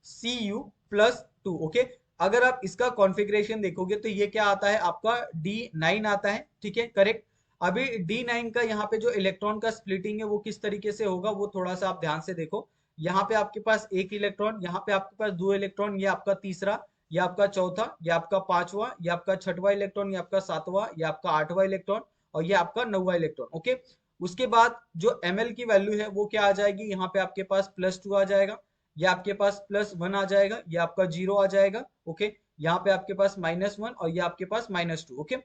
Cu+2। ओके, अगर आप इसका कॉन्फ़िगरेशन देखोगे तो ये क्या आता है आपका D9 आता है, ठीक है, करेक्ट। अभी D9 का यहाँ पे जो इलेक्ट्रॉन का स्प्लिटिंग है वो किस तरीके से होगा वो थोड़ा सा आप ध्यान से देखो। यहाँ पे आपके पास एक इलेक्ट्रॉन, यहाँ पे आपके पास दो इलेक्ट्रॉन, ये आपका तीसरा, ये आपका चौथा, ये आपका पांचवा, ये आपका छठवां इलेक्ट्रॉन, ये आपका सातवां, ये आपका आठवां इलेक्ट्रॉन, और ये आपका नौवां इलेक्ट्रॉन। ओके, उसके बाद जो ml की वैल्यू है वो क्या आ जाएगी, यहाँ पे आपके पास प्लस टू आ जाएगा, ये आपके पास प्लस वन आ जाएगा, ये आपका जीरो आ जाएगा। ओके, यहाँ पे आपके पास माइनस वन, और ये आपके पास माइनस टू। ओके,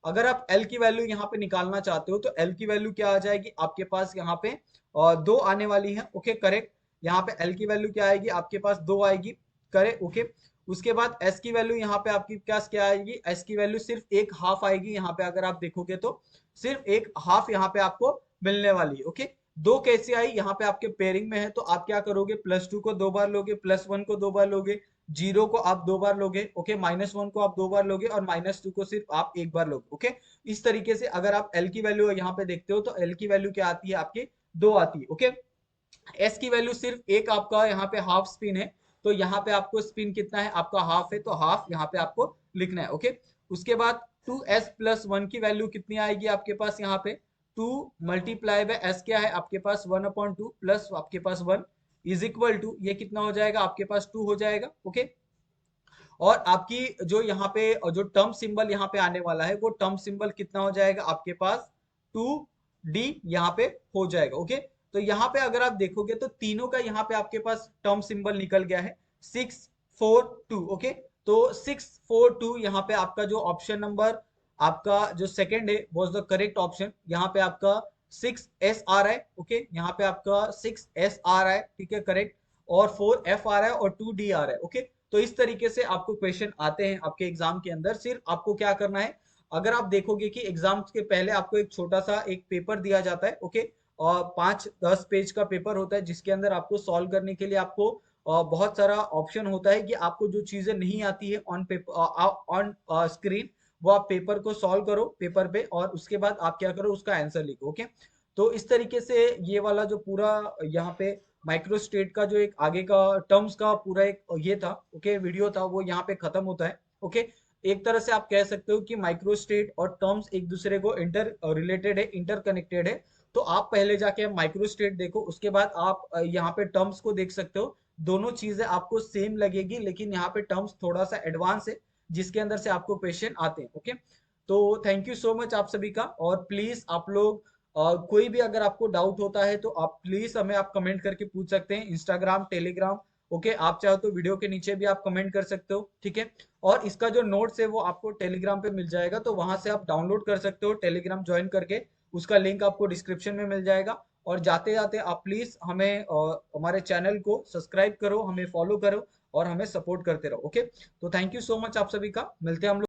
अगर आप L की वैल्यू यहाँ पे निकालना चाहते हो तो L की वैल्यू क्या आ जाएगी आपके पास, यहाँ पे दो आने वाली है। Okay, correct. यहाँ पे L की वैल्यू क्या आएगी आपके पास, दो आएगी, करेक्ट। ओके, उसके बाद S की वैल्यू यहाँ पे आपकी पास क्या आएगी, S की वैल्यू सिर्फ एक हाफ आएगी। यहाँ पे अगर आप देखोगे तो सिर्फ एक हाफ यहाँ पे आपको मिलने वाली है। ओके, दो कैसे आई, यहाँ पे आपके पेयरिंग में है तो आप क्या करोगे, प्लस टू को दो बार लोगे, प्लस वन को दो बार लोगे, जीरो को आप 2 बार लोगे, ओके, -1 को आप 2 बार लोगे और -2 को सिर्फ आप 1 बार लोगे, ओके। इस तरीके से अगर आप एल की वैल्यू यहाँ पे देखते हो तो एल की वैल्यू क्या आती है आपकी, 2 आती है, ओके। एस की वैल्यू सिर्फ एक आपका यहाँ पे हाफ स्पिन है, तो यहाँ पे आपको स्पिन कितना है आपका हाफ है, तो हाफ यहाँ पे आपको लिखना है, ओके। उसके बाद 2s+1 की वैल्यू कितनी आएगी आपके पास यहाँ पे, 2 मल्टीप्लाई बाय एस क्या है आपके पास 1/2 प्लस आपके पास 1 इज इक्वल टू, ये कितना हो जाएगा आपके पास 2 हो जाएगा, ओके। और आपकी जो यहाँ पे जो टर्म सिंबल यहाँ पे आने वाला है वो टर्म सिंबल कितना हो जाएगा आपके पास 2d यहाँ पे हो जाएगा, ओके। तो यहाँ पे अगर आप देखोगे तो तीनों का यहाँ पे आपके पास टर्म सिंबल निकल गया है 642, ओके। तो 642 यहाँ पे आपका जो ऑप्शन नंबर आपका जो सेकंड है वॉज द करेक्ट ऑप्शन। यहाँ पे आपका 6s आ रहा है, ओके, यहाँ पे आपका 6s आ रहा है, ठीक है, करेक्ट। और 4f आ रहा है और 2d आ रहा है, ओके। तो इस तरीके से आपको क्वेश्चन आते हैं आपके एग्जाम के अंदर। सिर्फ आपको क्या करना है, अगर आप देखोगे कि एग्जाम के पहले आपको एक छोटा सा एक पेपर दिया जाता है, ओके, और 5-10 पेज का पेपर होता है जिसके अंदर आपको सॉल्व करने के लिए आपको बहुत सारा ऑप्शन होता है कि आपको जो चीजें नहीं आती है ऑन पेपर ऑन स्क्रीन वो आप पेपर को सॉल्व करो पेपर पे और उसके बाद आप क्या करो उसका आंसर लिखो, ओके। तो इस तरीके से ये वाला जो पूरा यहाँ पे माइक्रो स्टेट का जो एक आगे का टर्म्स का पूरा एक ये था, ओके, वीडियो था, वो यहाँ पे खत्म होता है, ओके। एक तरह से आप कह सकते हो कि माइक्रो स्टेट और टर्म्स एक दूसरे को इंटर रिलेटेड है, इंटर कनेक्टेड है। तो आप पहले जाके माइक्रो स्टेट देखो, उसके बाद आप यहाँ पे टर्म्स को देख सकते हो। दोनों चीजें आपको सेम लगेगी लेकिन यहाँ पे टर्म्स थोड़ा सा एडवांस है जिसके अंदर से आपको क्वेश्चन आते हैं, ओके। तो थैंक यू सो मच आप सभी का। और प्लीज आप लोग कोई भी अगर आपको डाउट होता है तो आप प्लीज हमें आप कमेंट करके पूछ सकते हैं, इंस्टाग्राम, टेलीग्राम, ओके। आप चाहो तो वीडियो के नीचे भी आप कमेंट कर सकते हो, ठीक है। और इसका जो नोट्स है वो आपको टेलीग्राम पे मिल जाएगा, तो वहां से आप डाउनलोड कर सकते हो टेलीग्राम ज्वाइन करके। उसका लिंक आपको डिस्क्रिप्शन में मिल जाएगा। और जाते जाते आप प्लीज हमें हमारे चैनल को सब्सक्राइब करो, हमें फॉलो करो और हमें सपोर्ट करते रहो, ओके। तो थैंक यू सो मच आप सभी का। मिलते हैं हम लोग